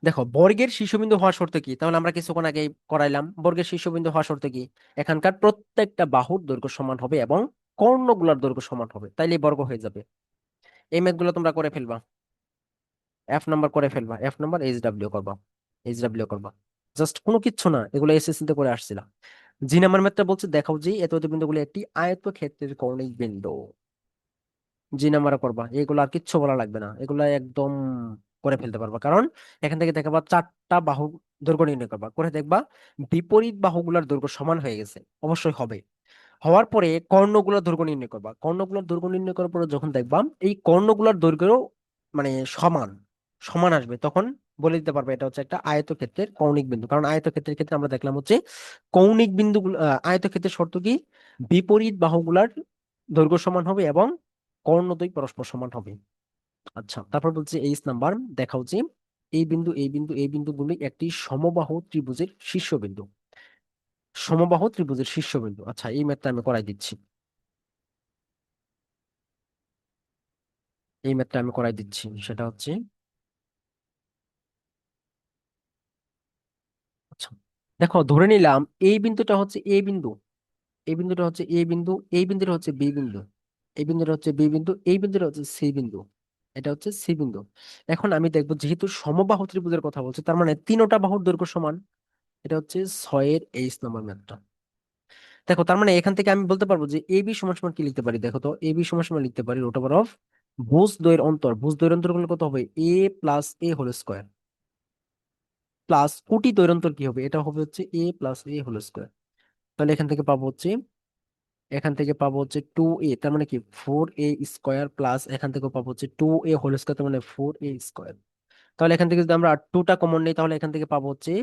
দেখো বর্গের শীর্ষবিন্দু হওয়া শর্ত কি? তাহলে আমরা কিছুক্ষণ আগে করাইলাম বর্গের শীর্ষবিন্দু হওয়া শর্ত কি? এখানকার প্রত্যেকটা বাহুর দৈর্ঘ্য সমান হবে এবং কর্ণগুলোর দৈর্ঘ্য সমান হবে, তাইলে বর্গ হয়ে যাবে। এই ম্যাথগুলো তোমরা করে ফেলবা, এফ নাম্বার করে ফেলবা, এফ নাম্বার এইচ ডাব্লিউ করবা, এইচ ডাব্লিউ করবা। জাস্ট কোনো কিচ্ছু না, এগুলো এসএসসি তে করে আসছিলাম। জি নাম্বার ম্যাথটা বলছে দেখাও যে এত এত বিন্দুগুলো একটি আয়তক্ষেত্রের কৌণিক বিন্দু। জি নাম্বার করবা, এগুলো আর কিচ্ছু বলা লাগবে না, এগুলো একদম করে ফেলতে পারবা। কারণ এখান থেকে দেখাবা চারটা বাহু দৈর্ঘ্য নির্ণয় করবা, করে দেখবা বিপরীত বাহুগুলোর দৈর্ঘ্য সমান হয়ে গেছে, অবশ্যই হবে। হওয়ার পরে কর্ণগুলোর দৈর্ঘ্য নির্ণয় করবা, কর্ণগুলোর দৈর্ঘ্য নির্ণয় করার পরে যখন দেখবা এই কর্ণগুলোর দৈর্ঘ্য মানে সমান, সমান আসবে, তখন বলে দিতে পারবে এটা হচ্ছে একটা আয়তক্ষেত্রের কৌণিক বিন্দু। কারণ আয়তক্ষেত্রের ক্ষেত্রে আমরা দেখলাম হচ্ছে কৌণিক বিন্দুগুলো, আয়তক্ষেত্রের শর্ত কি? বিপরীত বাহুগুলার দৈর্ঘ্য সমান হবে এবং কর্ণদ্বয় পরস্পর সমান হবে। আচ্ছা, তারপর বলছে এইচ নাম্বার, দেখা হচ্ছে এই বিন্দু, এই বিন্দু, এই বিন্দুগুলি একটি সমবাহু ত্রিভুজের শীর্ষবিন্দু। সমবাহু ত্রিভুজের শীর্ষবিন্দু, আচ্ছা এই ম্যাথটা আমি করাই দিচ্ছি, এই ম্যাথটা আমি করাই দিচ্ছি। সেটা হচ্ছে, আচ্ছা, দেখো ধরে নিলাম এই বিন্দুটা হচ্ছে এ বিন্দু, এই বিন্দুটা হচ্ছে এ বিন্দু, এই বিন্দুটা হচ্ছে বি বিন্দু, এই বিন্দুটা হচ্ছে বি বিন্দু, এই বিন্দুটা হচ্ছে সি বিন্দু, এটা হচ্ছে সি বিন্দু। এখন আমি দেখবো যেহেতু সমবাহু ত্রিভুজের কথা বলছে, তার মানে তিনোটা বাহুর দৈর্ঘ্য সমান। এটা হচ্ছে 6 এর 23 নম্বর ম্যাথটা। দেখো তার মানে এখান থেকে আমি বলতে পারবো যে এ বি সমান সমান কি লিখতে পারি, দেখো তো এ বি সমান সমান লিখতে পারি রুট ওভার অফ ভুজ দ্বয়ের অন্তর, ভুজ দ্বয়ের অন্তর করলে কত হবে, এ প্লাস এ হোল স্কোয়ার, প্লাস কোটি দ্বয়ের অন্তর কি হবে, এটা হবে হচ্ছে এ প্লাস এ হোল স্কোয়ার। তাহলে এখান থেকে পাবো হচ্ছে, এখান থেকে পাবো হচ্ছে 2a, তার মানে কি 4a স্কোয়ার, প্লাস এখান থেকে পাবো হচ্ছে 2a হোল স্কোয়ার, তার মানে 4a স্কোয়ার। তাহলে এখান থেকে যদি আমরা 2টা কমন নিই, তাহলে এখান থেকে পাবো হচ্ছে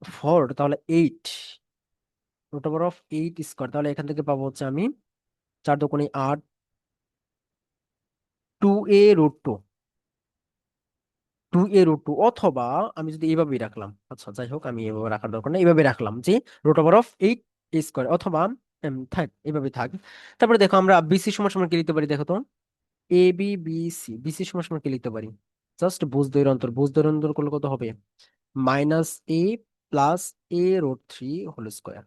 4, তাহলে 8 রুট ওভার অফ 8 স্কোয়ার। তাহলে এখান থেকে পাবো হচ্ছে আমি 4 × 2 = 8, 2a√2, 2a√2, অথবা আমি যদি এইভাবেই রাখলাম, আচ্ছা যাই হোক আমি এভাবে রাখার দরকার নেই, এইভাবে রাখলাম যে রুট ওভার অফ 8 স্কোয়ার, অথবা থাক এইভাবে থাক। তারপরে দেখো আমরা বিসি সমান সমান কি লিখতে পারি, দেখো তো A B B C, BC সমান সমান কি লিখতে পারি, জাস্ট ভুজ দ্বয়ের অন্তর, ভুজ দ্বয়ের অন্তর করলে কত হবে, -a plus a√3 whole square,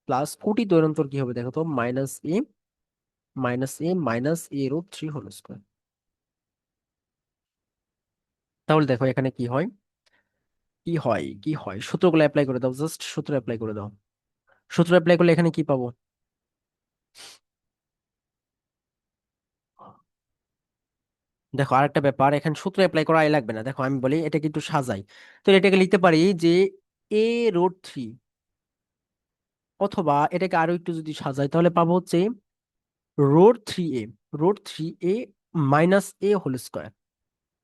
plus কোটি দ্বয়ের অন্তর কি হবে, দেখো তো -a হোল স্কোয়ার। তাহলে দেখো এখানে কি হয়, কি হয় সূত্রগুলো অ্যাপ্লাই করে দাও, জাস্ট সূত্র অ্যাপ্লাই করে দাও। সূত্র অ্যাপ্লাই করলে এখানে কি পাবো, দেখো আরেকটা ব্যাপার, এখানে সূত্র অ্যাপ্লাই করা লাগবে না, দেখো আমি বলি এটাকে একটু সাজাই। তো এটাকে লিখতে পারি যে a√3, অথবা এটাকে আরো একটু যদি সাজাই তাহলে পাবো হচ্ছে √3a, √3a -a whole square.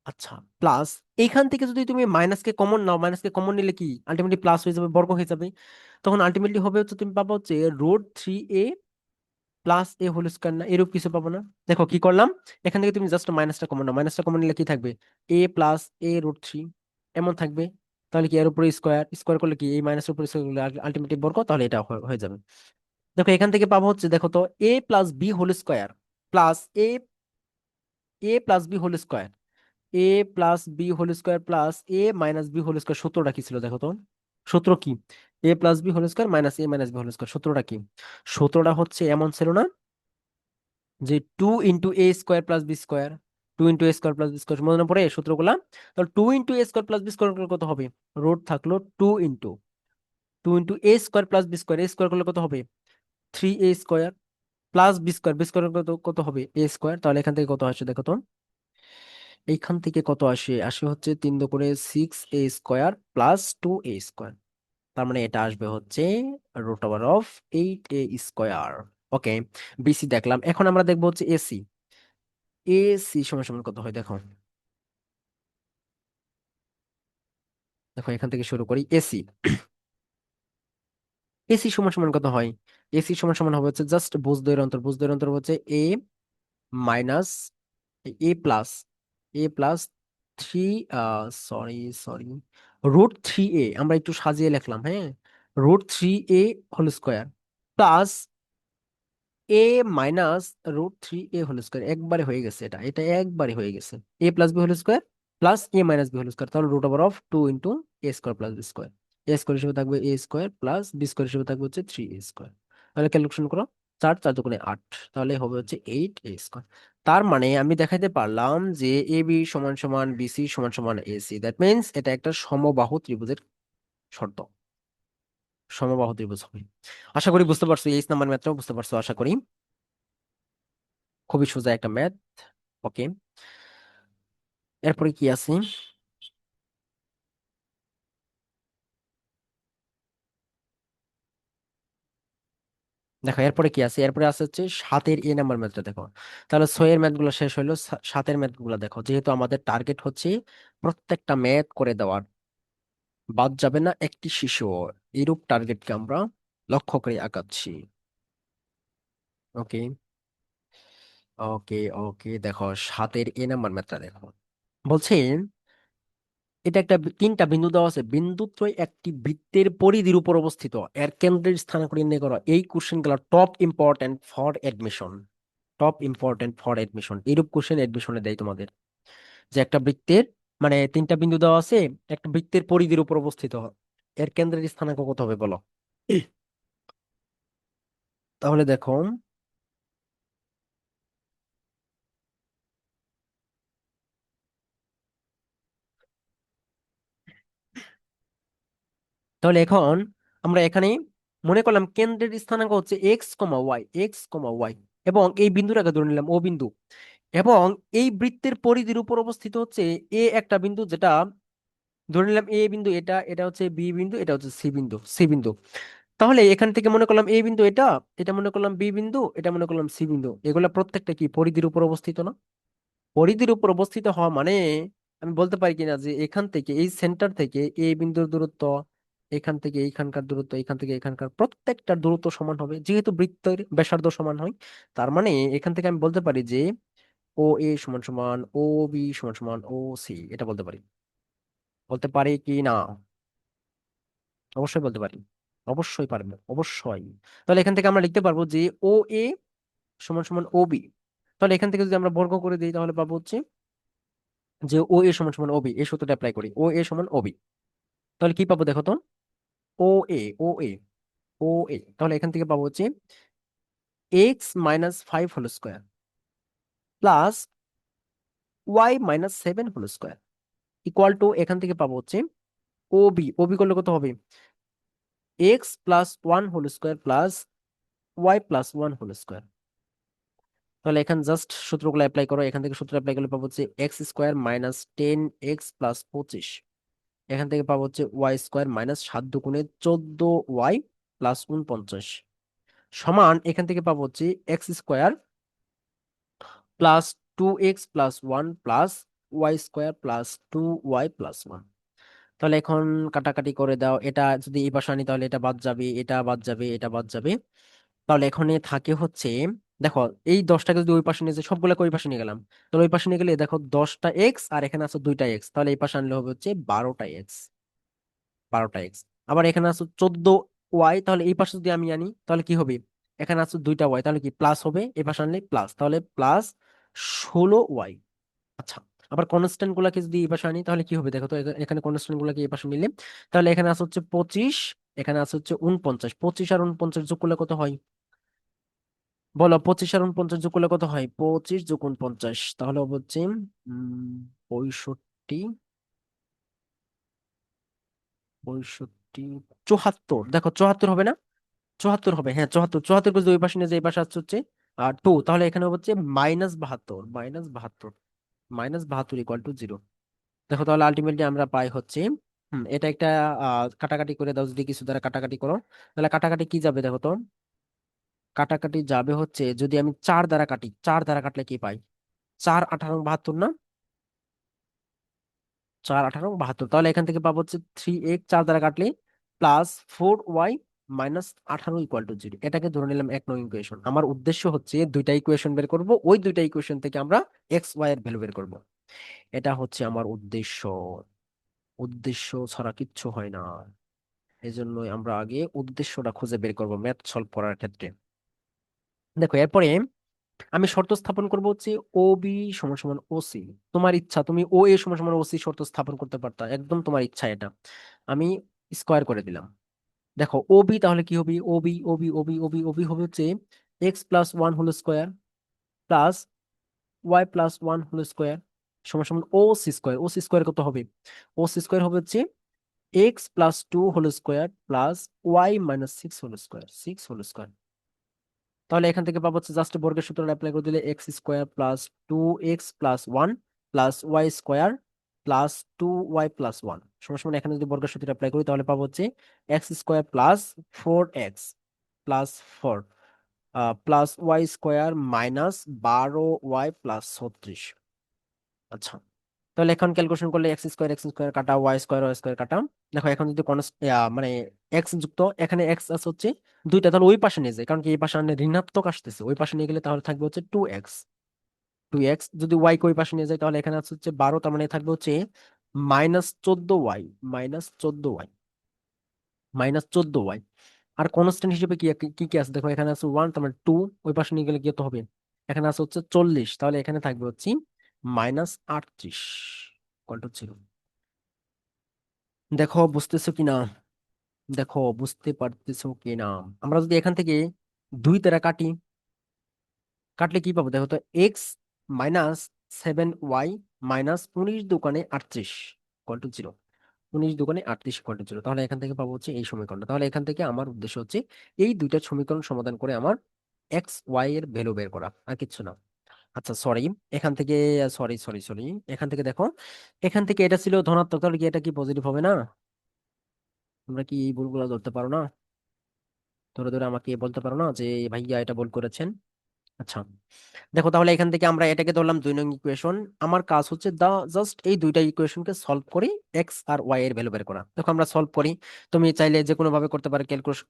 আচ্ছা, প্লাস এইখান থেকে যদি তুমি মাইনাসকে কমন নাও, মাইনাসকে কমন নিলে কি আলটিমেটলি প্লাস হয়ে যাবে, বর্গ হয়ে যাবে। তখন আলটিমেটলি হবে হচ্ছে তুমি পাবো হচ্ছে √3a প্লাস এ হোল স্কোয়ার, না এরূপ কিছু পাবো না। দেখো কি করলাম, এখান থেকে তুমি জাস্ট মাইনাসটা কমন নাও, মাইনাসটা কমন নিলে কি থাকবে, a+a√3 এমন থাকবে। তাহলে কি এর উপরে স্কোয়ার, স্কোয়ার করলে কি এই মাইনাসের উপরে স্কোয়ার করলে আলটিমেটলি বর্গ, তাহলে এটা হয়ে যাবে। দেখো এখান থেকে পাবো হচ্ছে, দেখো তো a+b whole square, plus a+b whole square, a+b whole square plus a-b whole square, সূত্রটা কি ছিল দেখো তো, সূত্র কি, a+b whole square -a-b whole square, সূত্রটা কি, সূত্রটা হচ্ছে এমন ছিল না যে 2 × a² + b², 2 × a² + b² মনে পড়ে সূত্রগুলা। তাহলে 2 × a² + b² করলে কত হবে, রোড থাকলো 2 × a² + b², a² করলে কত হবে, 3a² প্লাস বি স্কোয়ার কত কত হবে, a²। তাহলে এখান থেকে কত আসে দেখো তো, এইখান থেকে কত আসে, আসে হচ্ছে 3 × 6a² + 2a²। তার মানে এটা আসবে হচ্ছে root over of 8a²। Okay, BC দেখলাম, এখন আমরা দেখবো হচ্ছে এসি। এসি সমান সমান কত হয় দেখো, দেখো এখান থেকে শুরু করি এসি। এসি সমান সমান কত হয়, এসি সমান সমান হবে হচ্ছে জাস্ট ভুজ দ্বয়ের অন্তর, ভুজ দ্বয়ের অন্তর হচ্ছে A minus A plus 3, sorry sorry √3a, আমরা একটু সাজিয়ে লিখলাম, হ্যাঁ, √3a whole square plus a-√3a whole square, একবারে হয়ে গেছে, এটা এটা একবারে হয়ে গেছে, a+b whole square plus a-b whole square, তাহলে root over of 2 × a² + b², a² হিসেবে থাকবে a² প্লাস b² হিসেবে থাকবে হচ্ছে 3a²। তাহলে ক্যালকুলেশন করো, 4 × 4 = 8, তাহলে হবে হচ্ছে 8a²। তার মানে আমি দেখাইতে পারলাম যে এ বি সমান সমান বিসি সমান সমান এসি, দ্যাট মিনস এটা একটা সমবাহু ত্রিভুজের শর্ত, সমবাহু ত্রিভুজ হবে। আশা করি বুঝতে পারছো, 8 নাম্বার ম্যাথটাও বুঝতে পারছো আশা করি, খুবই সোজা একটা ম্যাথ। ওকে, এরপরে কি আছে, দেখো এরপরে কি আছে, এরপরে আছে হচ্ছে 7-এর এ নাম্বার ম্যাথটা দেখো। তাহলে 6-এর ম্যাথ গুলো শেষ হলো, 7-এর ম্যাথ গুলো দেখো, যেহেতু আমাদের টার্গেট হচ্ছে প্রত্যেকটা ম্যাথ করে দেওয়ার, বাদ যাবে না একটি শিশু, এরূপ টার্গেটকে আমরা লক্ষ্য করে আগাচ্ছি। ওকে, ওকে, ওকে, দেখো 7-এর এ নাম্বার ম্যাথটা দেখো, বলছে এটা একটা তিনটা বিন্দু দেওয়া আছে, বিন্দুত্রয় একটি বৃত্তের পরিধির উপর অবস্থিত, এর কেন্দ্রের স্থানাঙ্ক নির্ণয় করো। এই কোশ্চেন গুলো top important for admission, top important for admission, এইরূপ কোশ্চেন এডমিশনে দেয় তোমাদের, যে একটা বৃত্তের মানে তিনটা বিন্দু দেওয়া আছে, একটা বৃত্তের পরিধির উপর অবস্থিত, এর কেন্দ্রের স্থানাঙ্ক কত হবে বলো? তাহলে দেখো, তাহলে এখন আমরা এখানে মনে করলাম কেন্দ্রের স্থানাঙ্ক হচ্ছে এক্স কমা ওয়াই, এবং এই বিন্দুটাকে ধরে নিলাম ও বিন্দু, এবং এই বৃত্তের পরিধির উপর অবস্থিত হচ্ছে এ একটা বিন্দু, যেটা ধরে নিলাম এ বিন্দু, এটা এটা হচ্ছে বি বিন্দু, এটা হচ্ছে সি বিন্দু। তাহলে এখান থেকে মনে করলাম এ বিন্দু, এটা এটা মনে করলাম বি বিন্দু, এটা মনে করলাম সি বিন্দু, এগুলা প্রত্যেকটা কি পরিধির উপর অবস্থিত না? পরিধির উপর অবস্থিত হওয়া মানে আমি বলতে পারি কিনা যে এখান থেকে এই সেন্টার থেকে এই বিন্দুর দূরত্ব, এখান থেকে এইখানকার দূরত্ব, এখান থেকে এখানকার প্রত্যেকটার দূরত্ব সমান হবে, যেহেতু বৃত্তের ব্যাসার্ধ সমান হয়। তার মানে এখান থেকে আমি বলতে পারি যে ও এ সমান সমান ও বি সমান সমান ও সি, এটা বলতে পারি। বলতে পারি কি না? অবশ্যই বলতে পারি। অবশ্যই পারবে, অবশ্যই। তাহলে এখান থেকে আমরা লিখতে পারবো যে ও এ সমান সমান ও বি। তাহলে এখান থেকে যদি আমরা বর্গ করে দিই তাহলে পাবো হচ্ছে যে ও এ সমান সমান ও বি, এই সূত্রটা অ্যাপ্লাই করি, ও এ সমান ও বি। তাহলে কি পাবো দেখো তো, ও এ ও এ, তাহলে এখান থেকে পাবো হচ্ছে x-5 whole square plus y-7 whole square equal to, এখান থেকে পাবো হচ্ছে ও বি করলে কত হবে, x+1 whole square plus y+1 whole square. তাহলে এখানে জাস্ট সূত্রগুলো অ্যাপ্লাই করো, এখান থেকে সূত্র অ্যাপ্লাই করলে পাবো হচ্ছে x² - 10x+25, এখান থেকে পাবো হচ্ছে y² -7 × 14 y+49 সমান, এখান থেকে পাবো হচ্ছে x² + 2x+1 plus y² + 2y+1। তাহলে এখন কাটাকাটি করে দাও, এটা যদি এই পাশে আনি তাহলে এটা বাদ যাবে, এটা বাদ যাবে, এটা বাদ যাবে। তাহলে এখানে থাকে হচ্ছে, দেখো এই 10টাকে যদি ওই পাশে নিয়ে যাই, সবগুলোকে ওই পাশে নিয়ে গেলাম, তাহলে ওই পাশে নিয়ে গেলে দেখো 10টা এক্স আর এখানে আছে 2টা এক্স, তাহলে এই পাশে আনলে হবে হচ্ছে 12টা এক্স। 12টা এক্স। আবার এখানে আছে 14 ওয়াই, তাহলে এই পাশে যদি আমি আনি তাহলে কি হবে, এখানে আছে 2টা ওয়াই, তাহলে কি প্লাস হবে, এই পাশে আনলে প্লাস, তাহলে +16 ওয়াই। আচ্ছা, আবার কনস্ট্যান্ট গুলাকে যদি এই পাশে আনি তাহলে কি হবে দেখো তো, এখানে কনস্ট্যান্ট গুলাকে এই পাশে নিলে, তাহলে এখানে আছে হচ্ছে 25, এখানে আছে হচ্ছে 49, 25 আর 49 যোগ করলে কত হয় বলো, 25 আর 49 যোগ করলে কত হয়, 25 + 49, তাহলে হবে হচ্ছে 65, 65, 74, দেখো 74 হবে না? 74 হবে, হ্যাঁ 74, 74 যদি ওই পাশে নিয়ে যায়, এই পাশে আসছে হচ্ছে 2, তাহলে এখানে হচ্ছে -72 =0। দেখো তাহলে আলটিমেটলি আমরা পাই হচ্ছে, এটা একটা কাটাকাটি করে দাও, যদি কিছু দ্বারা কাটাকাটি করো, তাহলে কাটাকাটি কি যাবে দেখো তো, কাটাকাটি যাবে হচ্ছে যদি আমি 4 দ্বারা কাটি, 4 দ্বারা কাটলে কি পাই, 4 × 18 = 72 না? 4 × 18 = 72, তাহলে এখান থেকে পাবো হচ্ছে 3x 4 দ্বারা কাটলে +4y-18 =0। এটাকে ধরে নিলাম 1 নং ইকুয়েশন। আমার উদ্দেশ্য হচ্ছে দুইটা ইকুয়েশন বের করব, ওই দুইটা ইকুয়েশন থেকে আমরা এক্স ওয়াই এর ভ্যালু বের করব। এটা হচ্ছে আমার উদ্দেশ্য, উদ্দেশ্য ছাড়া কিচ্ছু হয় না। এই জন্যই আমরা আগে উদ্দেশ্যটা খুঁজে বের করব ম্যাথ সলভ করার ক্ষেত্রে। দেখো এরপরে আমি শর্ত স্থাপন করব হচ্ছে ও বি সমান সমান ও সি। তোমার ইচ্ছা, তুমি ও এ সমান সমান ও সি শর্ত স্থাপন করতে পারতা, একদম তোমার ইচ্ছা এটা। আমি স্কোয়ার করে দিলাম। দেখো ও বি তাহলে কি হবে, ও বি হবে হচ্ছে x+1 whole square plus y+1 whole square সমান সমান ও সি স্কোয়ার কত হবে, ও সি স্কোয়ার হবে হচ্ছে x+2 whole square plus y-6 whole square. তাহলে এখান থেকে পাবো হচ্ছে জাস্ট বর্গের সূত্র অ্যাপ্লাই করে দিলে x² + 2x+1 plus y² +2y+1 সমান সমান, এখানে যদি বর্গের সূত্র অ্যাপ্লাই করি তাহলে পাবো হচ্ছে x² + 4x+4 plus y² - 12y+36। আচ্ছা, তাহলে এখন ক্যালকুলেশন করলে x² কাটা, y² কাটা। দেখো এখন যদি মানে এক্স যুক্ত, এখানে এক্স আছে হচ্ছে 2টা, তাহলে ওই পাশে নিয়ে যায়, কারণ কি এই পাশে আনলে ঋণাত্মক আসতেছে, ওই পাশে নিয়ে গেলে তাহলে থাকবে হচ্ছে 2x। 2x যদি ওয়াই কে ওই পাশে নিয়ে যায় তাহলে এখানে আছে হচ্ছে 12, তার মানে থাকবে হচ্ছে -14y, -14y, -14y। আর কনস্ট্যান্ট হিসেবে কি কি কি আছে দেখো, এখানে আছে 1, তার মানে 2, ওই পাশে নিয়ে গেলে কি হতে হবে, এখানে আছে হচ্ছে 40, তাহলে এখানে থাকবে হচ্ছে -38। = 0। দেখো বুঝতেছো কিনা, দেখো বুঝতে পারতেছো কিনা। আমরা যদি এখান থেকে 2 দ্বারা কাটি, কাটলে কি পাবো দেখো তো, x - 7y - 19 = 38 19 = 38 তাহলে এখান থেকে পাবো হচ্ছে এই সমীকরণটা। তাহলে এখান থেকে আমার উদ্দেশ্য হচ্ছে এই দুইটা সমীকরণ সমাধান করে আমার এক্স ওয়াই এর ভ্যালু বের করা, আর কিচ্ছু না। আচ্ছা সরি, এখান থেকে, সরি, এখান থেকে দেখো, এখান থেকে এটা ছিল ধনাত্মক, তাহলে কি এটা কি পজিটিভ হবে না? তোমরা কি এই ভুলগুলো ধরতে পারো না? ধরে ধরে আমাকে বলতে পারো না যে ভাইয়া এটা ভুল করেছেন? আচ্ছা, দেখো তাহলে এখান থেকে আমরা এটাকে ধরলাম 2 নং ইকুয়েশন। আমার কাজ হচ্ছে জাস্ট এই দুইটা ইকুয়েশনকে সলভ করে এক্স আর ওয়াই এর ভ্যালু বের করা। দেখো আমরা সলভ করি, তুমি চাইলে যে কোনো ভাবে করতে পারো,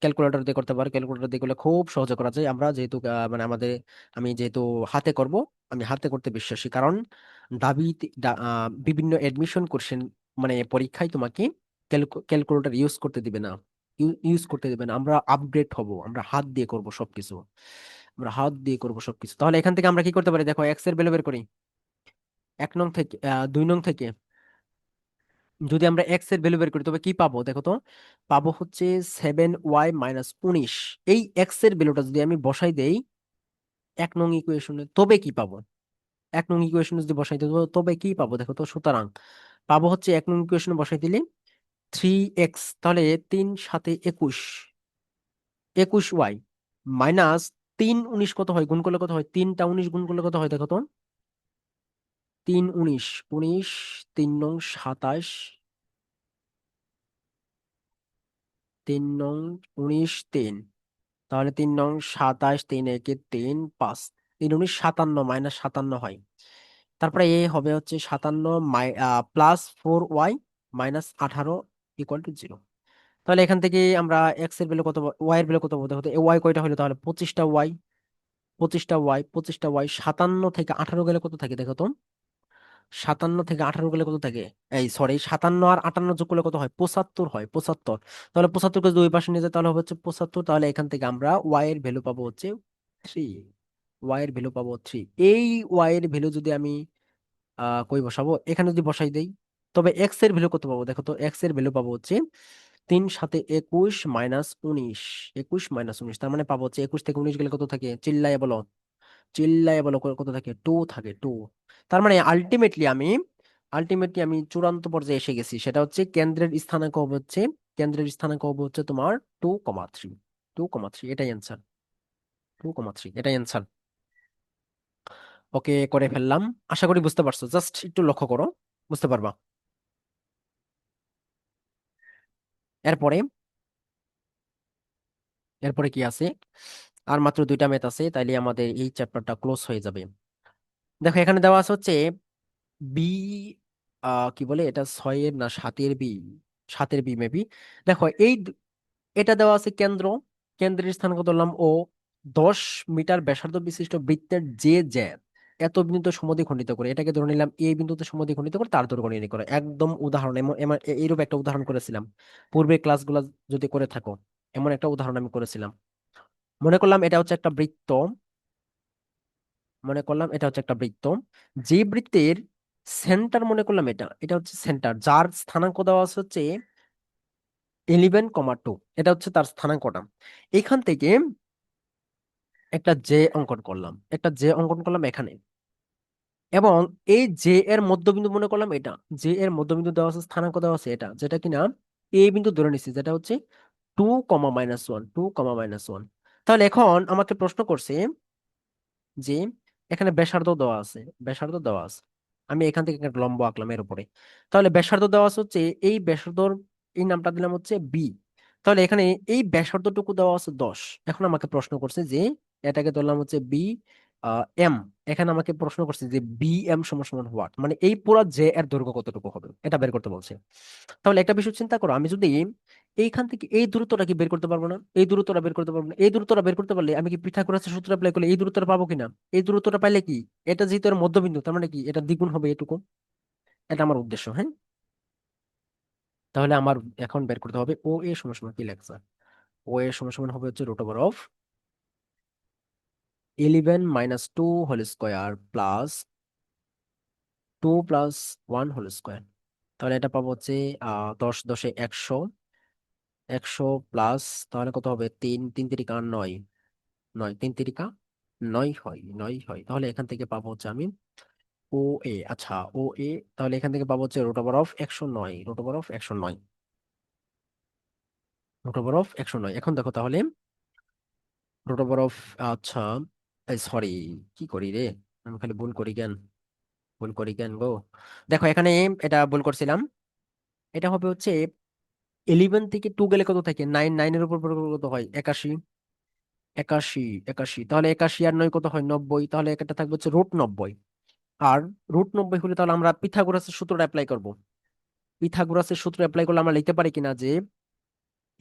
ক্যালকুলেটর দিয়ে করতে পারো, ক্যালকুলেটর দিয়ে করলে খুব সহজে করা যায়। আমরা যেহেতু মানে আমাদের, আমি যেহেতু হাতে করব, আমি হাতে করতে বিশ্বাসী, কারণ বিভিন্ন এডমিশন কোশ্চেন মানে পরীক্ষায় তোমাকে ক্যালকুলেটর ইউজ করতে দিবে না, ইউজ করতে দিবে না। আমরা আপগ্রেড হব, আমরা হাত দিয়ে করব সবকিছু, আমরা হাত দিয়ে করবো সবকিছু। তাহলে এখান থেকে আমরা কি করতে পারি, দেখো এক্স এর ভ্যালু বের করি। 1 নং থেকে 2 নং থেকে যদি আমরা এক্স এর ভ্যালু বের করি তবে কি পাবো দেখো তো, পাবো হচ্ছে 7y - 19। এই এক্স এর ভ্যালুটা যদি আমি বসাই দেই 1 নং ইকুয়েশনে, তবে কি পাবো? 1 নং ইকুয়েশনে যদি বসাই দিই তবে কি পাবো দেখো তো, সুতরাং পাবো হচ্ছে 1 নং ইকুয়েশনে বসাই দিলে 3x, তাহলে 3 × 7 = 21, 21y মাইনাস 3 19 কত হয়, গুণ করলে কত হয়, 3টা 19 গুণ করলে কত হয় দেখো তো, 3 19 19, 3 নং 27, 3 নং 19 3, তাহলে 3 নং 27, 3 × 1 = 3 5, 3 19 57 -57 হয়। তারপরে এ হবে হচ্ছে 57 +4y - 18 = 0। তাহলে এখান থেকে আমরা এক্স এর ভ্যালু কত, ওয়াই এর ভ্যালু কত পাবো দেখো তো, ওয়াই কয়টা হলো তাহলে 25টা ওয়াই, 25টা ওয়াই 57 থেকে 18 গেলে কত থাকে দেখো তো, 57 থেকে 18 গেলে কত থাকে, এই সরি 57 আর 58 যোগ করলে কত হয়, 75 হয়, 75। তাহলে 75 কে যদি ওই পাশে নিয়ে যায় তাহলে হবে হচ্ছে 75। তাহলে এখান থেকে আমরা ওয়াই এর ভ্যালু পাবো হচ্ছে 3, ওয়াই এর ভ্যালু পাবো 3। এই ওয়াই এর ভ্যালু যদি আমি কই বসাবো, এখানে যদি বসাই দেই তবে এক্স এর ভ্যালু কত পাবো দেখো তো, এক্স এর ভ্যালু পাবো হচ্ছে 3 × 7 = 21 21 - 19, তার মানে পাবো হচ্ছে 21 থেকে 19 গেলে কত থাকে, চিল্লায় বলো, চিল্লায় বলো কত থাকে, 2 থাকে, 2। তার মানে আলটিমেটলি আমি চূড়ান্ত পর্যায়ে এসে গেছি, সেটা হচ্ছে কেন্দ্রের স্থানাঙ্ক হবে হচ্ছে তোমার 2,3, 2,3 এটাই অ্যান্সার, 2,3 এটাই অ্যান্সার। ওকে করে ফেললাম, আশা করি বুঝতে পারছো, জাস্ট একটু লক্ষ্য করো, বুঝতে পারবা। এরপরে, এরপরে কি আছে, আর মাত্র 2টা ম্যাথ আছে, তাইলে আমাদের এই চ্যাপ্টারটা ক্লোজ হয়ে যাবে। দেখো এখানে দেওয়া আছে হচ্ছে বি, কি বলে এটা, 6 না 7 বি, 7 বি মেবি। দেখো এটা দেওয়া আছে কেন্দ্র, কেন্দ্রের স্থান কত ধরলাম ও, 10 মিটার ব্যাসার্ধ বিশিষ্ট বৃত্তের যে জ্যা এত বিন্দুতে সমদ্বিখণ্ডিত করে, এটাকে ধরে নিলাম এই বিন্দুতে সমদ্বিখণ্ডিত করে তার দৈর্ঘ্য নির্ণয় করে, একদম উদাহরণ এইরূপ একটা উদাহরণ করেছিলাম পূর্বের ক্লাসগুলো যদি করে থাকো, এমন একটা উদাহরণ আমি করেছিলাম। মনে করলাম এটা হচ্ছে একটা বৃত্ত, মনে করলাম এটা হচ্ছে একটা বৃত্ত, যে বৃত্তের সেন্টার, মনে করলাম এটা এটা হচ্ছে সেন্টার, যার স্থানাঙ্ক দেওয়া আছে হচ্ছে 11,2, এটা হচ্ছে তার স্থানাঙ্কটা। এখান থেকে একটা জে অঙ্কন করলাম, একটা জে অঙ্কন করলাম এখানে, এবং এই জে এর মধ্যবিন্দু মনে করলাম এটা, জে এর মধ্যবিন্দু দেওয়া আছে, স্থানাঙ্ক দেওয়া আছে এটা, যেটা কিনা এ বিন্দু ধরে নিচ্ছি, যেটা হচ্ছে 2, -1, 2, -1। তাহলে এখন আমাকে প্রশ্ন করছে যে এখানে ব্যাসার্ধ দেওয়া আছে, ব্যাসার্ধ দেওয়া আছে, আমি এখান থেকে একটা লম্ব আঁকলাম এর উপরে। তাহলে ব্যাসার্ধ দেওয়া আছে হচ্ছে এই ব্যাসার্ধর, এই নামটা দিলাম হচ্ছে বি। তাহলে এখানে এই ব্যাসার্ধটুকু দেওয়া আছে 10। এখন আমাকে প্রশ্ন করছে যে এটাকে ধরলাম হচ্ছে বি এম, এখানে আমাকে প্রশ্ন করছে যে বি এম সমান সমান হোয়াট, মানে এই পুরো জে এর দৈর্ঘ্য কতটুকু হবে এটা বের করতে বলছে। তাহলে একটা বিষয় চিন্তা করো, আমি যদি এইখান থেকে এই দূরত্বটা কি বের করতে পারবো না, এই দূরত্বটা বের করতে পারবো না, এই দূরত্বটা বের করতে পারলে আমি কি পিথাগোরাসের সূত্র অ্যাপ্লাই করলে এই দূরত্বটা পাবো কিনা, এই দূরত্বটা পাইলে কি, এটা যেহেতু এর মধ্যবিন্দু তার মানে কি এটা দ্বিগুণ হবে এটুকু, এটা আমার উদ্দেশ্য, হ্যাঁ। তাহলে আমার এখন বের করতে হবে ও এ সমান সমান কি লেখা, ও এ সমান সমান হবে হচ্ছে √11 - 2 whole square plus 2+1 whole square. তাহলে এটা পাবো হচ্ছে 10 10 এ 100, 100 প্লাস, তাহলে কত হবে? 3 3 তিরিকা 9, 9 3 তিরিকা 9 হয়, 9 হয়। তাহলে এখান থেকে পাবো হচ্ছে আমি ও এ। আচ্ছা, ও এ। তাহলে এখান থেকে পাবো হচ্ছে √109, √109, √109। এখন দেখো তাহলে √, আচ্ছা, সরি, কি করি রে, আমি খালি ভুল করি কেন, ভুল করি কেন গো। দেখো এখানে এটা ভুল করছিলাম। এটা হবে হচ্ছে 11 থেকে 2 গেলে কত থাকে? 9, 9 এর উপর পড়লে কত হয়? 81, 81, 81। তাহলে 81 আর 9 কত হয়? 90। তাহলে একটা থাকবে হচ্ছে √90। আর √90 হলে তাহলে আমরা পিথাগোরাসের সূত্রটা অ্যাপ্লাই করব। পিথাগোরাসের সূত্র অ্যাপ্লাই করলে আমরা লিখতে পারি কিনা যে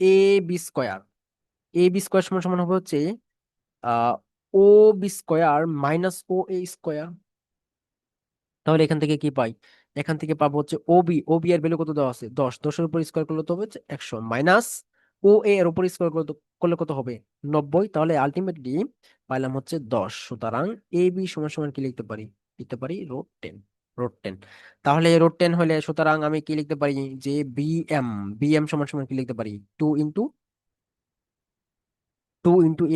এ বি স্কোয়ার সমান সমান হবে হচ্ছে আহ ও বি স্কোয়ার মাইনাস ও এ স্কোয়ার। তাহলে এখান থেকে কি পাই? এখান থেকে পাবো হচ্ছে ও বি এর ভ্যালু কত দেওয়া আছে? 10, 10-এর উপর স্কোয়ার করলে তো হবে হচ্ছে 100, মাইনাস ও এ এর উপর স্কোয়ার করলে কত হবে? 90। তাহলে আলটিমেটলি পাইলাম হচ্ছে 10। সুতরাং এ বি সমান সমান কি লিখতে পারি? লিখতে পারি √10, √10। তাহলে √10 হলে সুতরাং আমি কি লিখতে পারি? যে এম বিএম সমান সমান কি লিখতে পারি? Two into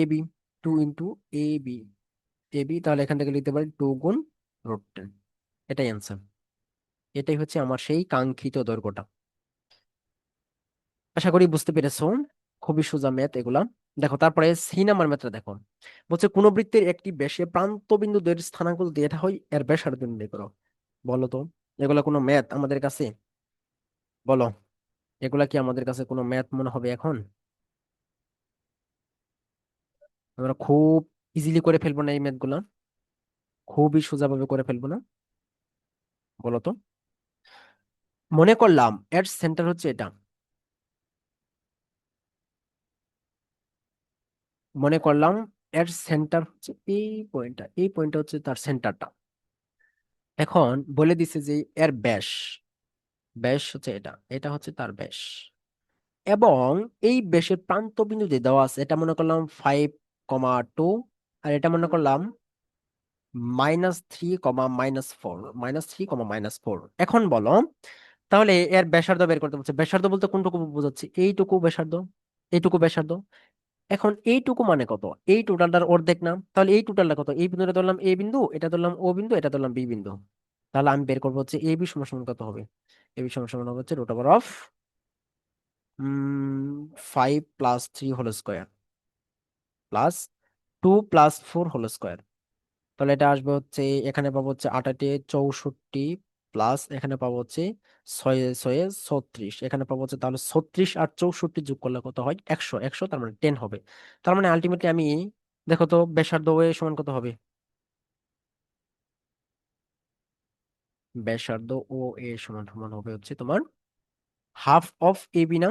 A B, two into A B. তাহলে এখান থেকে লিখতে পারি 2 গুণ √10। এটাই অ্যান্সার। এটাই হচ্ছে আমার সেই কাঙ্ক্ষিত দৈর্ঘ্যটা। আশা করি বুঝতে পেরেছো। খুবই সোজা ম্যাথ এগুলা। দেখো তারপরে সি নাম্বার ম্যাথটা দেখো। বলছে কোন বৃত্তের একটি ব্যাসে প্রান্ত বিন্দুদের স্থানাঙ্ক যদি এটা হয়, এর ব্যাসার্ধ নির্ণয় করো। বলো তো, এগুলা কোনো ম্যাথ আমাদের কাছে? বলো, এগুলা কি আমাদের কাছে কোনো ম্যাথ মনে হবে এখন? আমরা খুব ইজিলি করে ফেলবো না এই ম্যাথ গুলা? খুবই সোজাভাবে করে ফেলবো না? বলো তো। মনে করলাম এর সেন্টার হচ্ছে এটা। মনে করলাম এর সেন্টার হচ্ছে এই পয়েন্টটা হচ্ছে তার সেন্টারটা। এখন বলে দিছে যে এর ব্যাস, ব্যাস হচ্ছে এটা, এটা হচ্ছে তার ব্যাস। এবং এই ব্যাসের প্রান্ত বিন্দু যে দেওয়া আছে, এটা মনে করলাম 5,2, আর এটা মনে করলাম -3, -4। এখন বলো, তাহলে এর ব্যাসার্ধ বের করতে বলছে। ব্যাসার্ধ বলতে কোনটুকু বোঝাচ্ছে? এইটুকু ব্যাসার্ধ, এইটুকু ব্যাসার্ধ। এখন এইটুকু মানে কত? এই টোটালটার অর্ধেক না? তাহলে এই টোটালটা কত? এই বিন্দুটা ধরলাম এ বিন্দু, এটা ধরলাম ও বিন্দু, এটা ধরলাম বি বিন্দু। তাহলে আমি বের করবো হচ্ছে এ বি সমান সমান কত হবে? এ বি সমান সমান হবে হচ্ছে √ 5+3 হোল স্কোয়ার +2+4 হোল স্কোয়ার। তাহলে এটা আসবে হচ্ছে, এখানে পাবো হচ্ছে 8 8 64, প্লাস এখানে পাবো হচ্ছে 6 6 36, এখানে পাবো হচ্ছে তাহলে 36 আর 64 যোগ করলে কত হয়? 100, 100 তার মানে 10 হবে। তার মানে আলটিমেটলি আমি, দেখো তো ব্যাসার্ধ এ সমান কত হবে? ব্যাসার্ধ ও এ সমান সমান হবে হচ্ছে তোমার হাফ অফ এ বি না?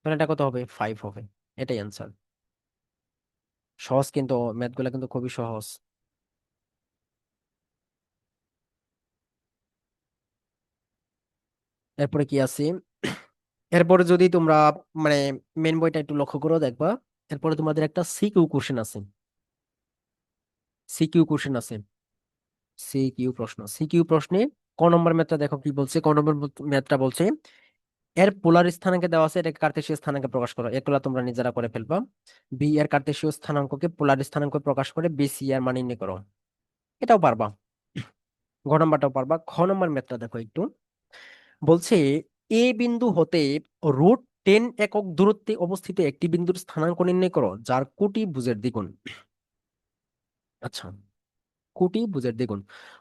তাহলে এটা কত হবে? 5 হবে। এটাই অ্যান্সার। সহজ কিন্তু, ম্যাথ গুলা কিন্তু খুবই সহজ। এরপরে কি আছে? এরপরে যদি তোমরা মানে মেন বইটা একটু লক্ষ্য করো দেখবা, এরপরে তোমাদের একটা সিকিউ কোশ্চেন আছে। সিকিউ কোশ্চেন আছে, সিকিউ প্রশ্নে ক নম্বর ম্যাথটা দেখো কি বলছে। ক নম্বর ম্যাথটা বলছে এর পোলার স্থানাঙ্কে দেওয়া আছে, এটাকে কার্তেশীয় স্থানাঙ্কে প্রকাশ করো। এগুলা তোমরা নিজেরা করে ফেলবা। বি এর কার্তেশীয় স্থানাঙ্ককে পোলার স্থানাঙ্কে প্রকাশ করে বেসি এর মান নির্ণয় করো। এটাও পারবা। ঘ নম্বরটাও পারবা। খ নম্বর ম্যাথটা দেখো একটু। বলছে এ বিন্দু হতে √10 একক দূরত্বে অবস্থিত একটি বিন্দুর স্থানাঙ্ক নির্ণয় করো যার কোটি ভুজের দ্বিগুণ। আচ্ছা, কোটি ভুজের দ্বিগুণ।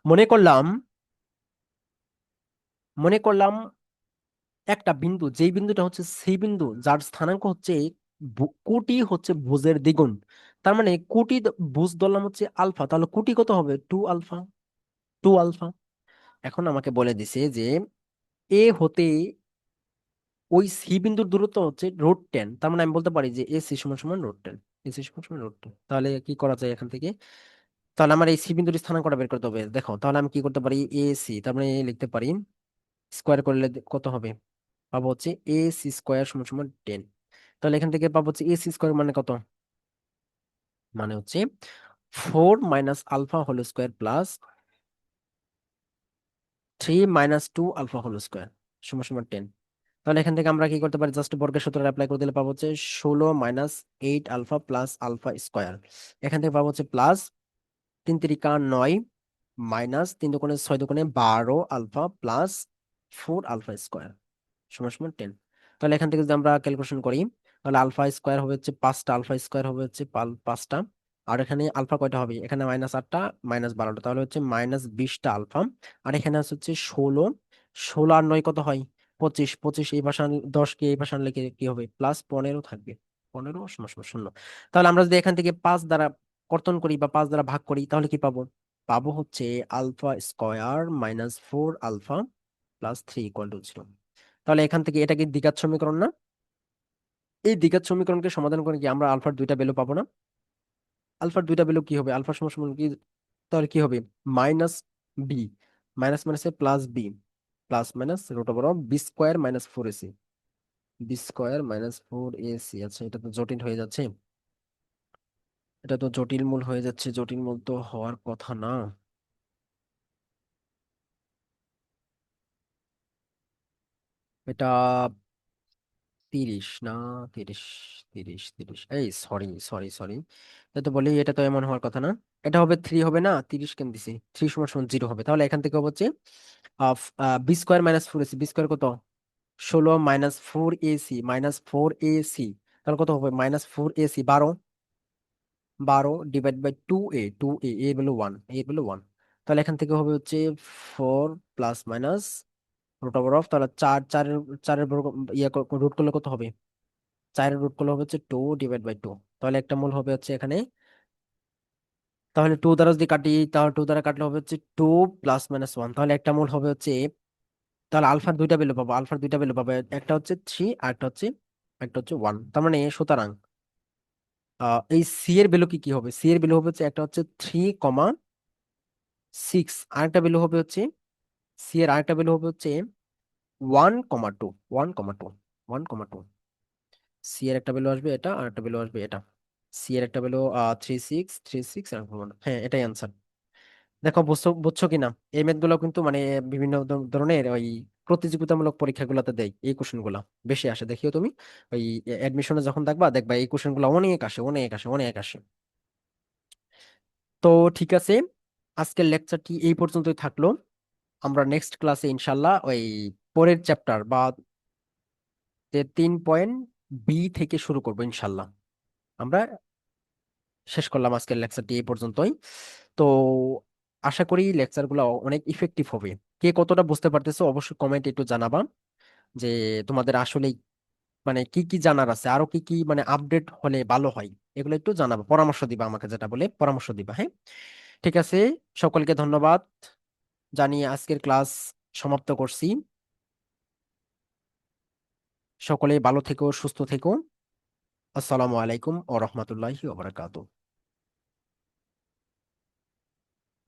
মনে করলাম, মনে করলাম একটা বিন্দু, যেই বিন্দুটা হচ্ছে সেই বিন্দু যার স্থানাঙ্ক হচ্ছে কোটি হচ্ছে ভুজের দ্বিগুণ। তার মানে কোটি ভুজ ধরলাম হচ্ছে আলফা, তাহলে কোটি কত হবে? 2 আলফা, 2 আলফা। এখন আমাকে বলে দিছে যে এ হতে ওই সি বিন্দুর দূরত্ব হচ্ছে √10। তার মানে আমি বলতে পারি যে এ সি সমান সমান √10, এ সি সমান সমান √10। তাহলে কি করা যায় এখান থেকে? তাহলে আমার এই সি বিন্দুর স্থানাঙ্কটা বের করতে হবে। দেখো তাহলে আমি কি করতে পারি? এ সি, তার মানে লিখতে পারি স্কোয়ার করলে কত হবে? পাবো হচ্ছে এ সি স্কোয়ার সমান সমান 10। তাহলে এখান থেকে পাবো হচ্ছে এ সি স্কোয়ার মানে কত? মানে হচ্ছে 4 - alpha whole square plus 3 - 2 alpha whole square সমান সমান 10। তাহলে এখান থেকে আমরা কি করতে পারি, জাস্ট বর্গের সূত্র অ্যাপ্লাই করে দিলে পাবো হচ্ছে 16 - 8 আলফা প্লাস আলফা স্কোয়ার। এখান থেকে পাবো হচ্ছে plus 3 × 9 minus 3 × 6 = 12 alpha plus 4 alpha square সমান সমান 10। তাহলে এখান থেকে যদি আমরা ক্যালকুলেশন করি, তাহলে আলফা স্কোয়ার হবে হচ্ছে 5টা, আলফা স্কোয়ার হবে হচ্ছে 5টা। আর এখানে আলফা কয়টা হবে, এখানে -8টা -12টা, তাহলে হচ্ছে -20টা আলফা। আর এখানে আছে হচ্ছে 16, 16 আর 9 কত হয়, 25, 25 এই পাশে 10কে এই পাশে আনলে কি হবে, +15 থাকবে, 15 সমান সমান 0। তাহলে আমরা যদি এখান থেকে 5 দ্বারা কর্তন করি বা 5 দ্বারা ভাগ করি, তাহলে কি পাবো, পাবো হচ্ছে আলফা স্কোয়ার -4 আলফা প্লাস 3 = 0। তাহলে এখান থেকে এটা কি দ্বিঘাত সমীকরণ না? এই দ্বিঘাত সমীকরণকে সমাধান করে কি আমরা আলফার দুইটা ভ্যালু পাবো না? আলফার দুইটা ভ্যালু কি হবে, আলফা সমান সমান কি, তাহলে কি হবে, -b, মাইনাস মাইনাসে plus B, plus minus √b² - 4ac, b² - 4ac। আচ্ছা, এটা তো জটিল হয়ে যাচ্ছে, এটা তো জটিল মূল হয়ে যাচ্ছে, জটিল মূল তো হওয়ার কথা না। এটা 30 না, 30, 30, এই সরি সরি সরি, এটা তো বলি, এটা তো এমন হওয়ার কথা না। এটা হবে 3 হবে না, 30 কেন দিছি, 3 সমান সমান 0 হবে। তাহলে এখান থেকে হচ্ছে b² - 4ac, কত, 16 - 4ac, তাহলে কত হবে, -4ac, 12, 12 / 2a, এর ভ্যালু 1, এর ভ্যালু 1। তাহলে এখান থেকে হবে হচ্ছে 4 প্লাস মাইনাস √, তাহলে 4, 4এর বর্গ ইয়ে রুট করলে কত হবে, 4-এর রুট করলে হবে হচ্ছে 2/2। তাহলে একটা মূল হবে হচ্ছে এখানে, তাহলে 2 দ্বারা যদি কাটি, তাহলে 2 দ্বারা কাটলে হবে হচ্ছে 2 ± 1, তাহলে একটা মূল হবে হচ্ছে, তাহলে আলফার দুইটা ভ্যালু পাবো, আলফার দুইটা ভ্যালু পাবো, একটা হচ্ছে 3 আর একটা হচ্ছে 1। তার মানে সুতরাং এই সি এর ভ্যালু কি কি হবে, সি এর ভ্যালু হবে হচ্ছে, একটা হচ্ছে 3,6, আরেকটা ভ্যালু হবে হচ্ছে, সি এর আরেকটা ভ্যালু হবে হচ্ছে 1,2, 1,2, 1,2। সি এর একটা ভ্যালু আসবে এটা, আর একটা ভ্যালু আসবে এটা। সি এর একটা ভ্যালু 3,6, 3,6 আর 1, হ্যাঁ এটাই আনসার। দেখো বুঝছো বুঝছো কিনা, এই ম্যাথ গুলো কিন্তু মানে বিভিন্ন ধরনের ওই প্রতিযোগিতামূলক পরীক্ষাগুলোতে দেয়, এই কোশ্চেন গুলা বেশি আসে, দেখিও তুমি ওই অ্যাডমিশনে যখন দেখবা, দেখবা এই কোশ্চেন গুলো অনেক আসে, অনেক আসে, অনেক আসে। তো ঠিক আছে, আজকের লেকচারটি এই পর্যন্তই থাকলো। আমরা নেক্সট ক্লাসে ইনশাল্লাহ ওই পরের চ্যাপ্টার বা 3 পয়েন্ট বি থেকে শুরু করবো ইনশাল্লাহ। আমরা শেষ করলাম আজকের লেকচারটি এই পর্যন্তই। তো আশা করি লেকচারগুলো অনেক ইফেক্টিভ হবে। কে কতটা বুঝতে পারতেছো অবশ্যই কমেন্টে একটু জানাবা, যে তোমাদের আসলে মানে কি কি জানার আছে, আরো কি কি মানে আপডেট হলে ভালো হয়, এগুলো একটু জানাবা, পরামর্শ দিবা আমাকে, যেটা বলে পরামর্শ দিবা, হ্যাঁ। ঠিক আছে, সকলকে ধন্যবাদ জানিয়ে আজকের ক্লাস সমাপ্ত করছি। সকলে ভালো থেকো, সুস্থ থেকো। আসসালামু আলাইকুম ওয়া রাহমাতুল্লাহি ওয়া বারাকাতুহু।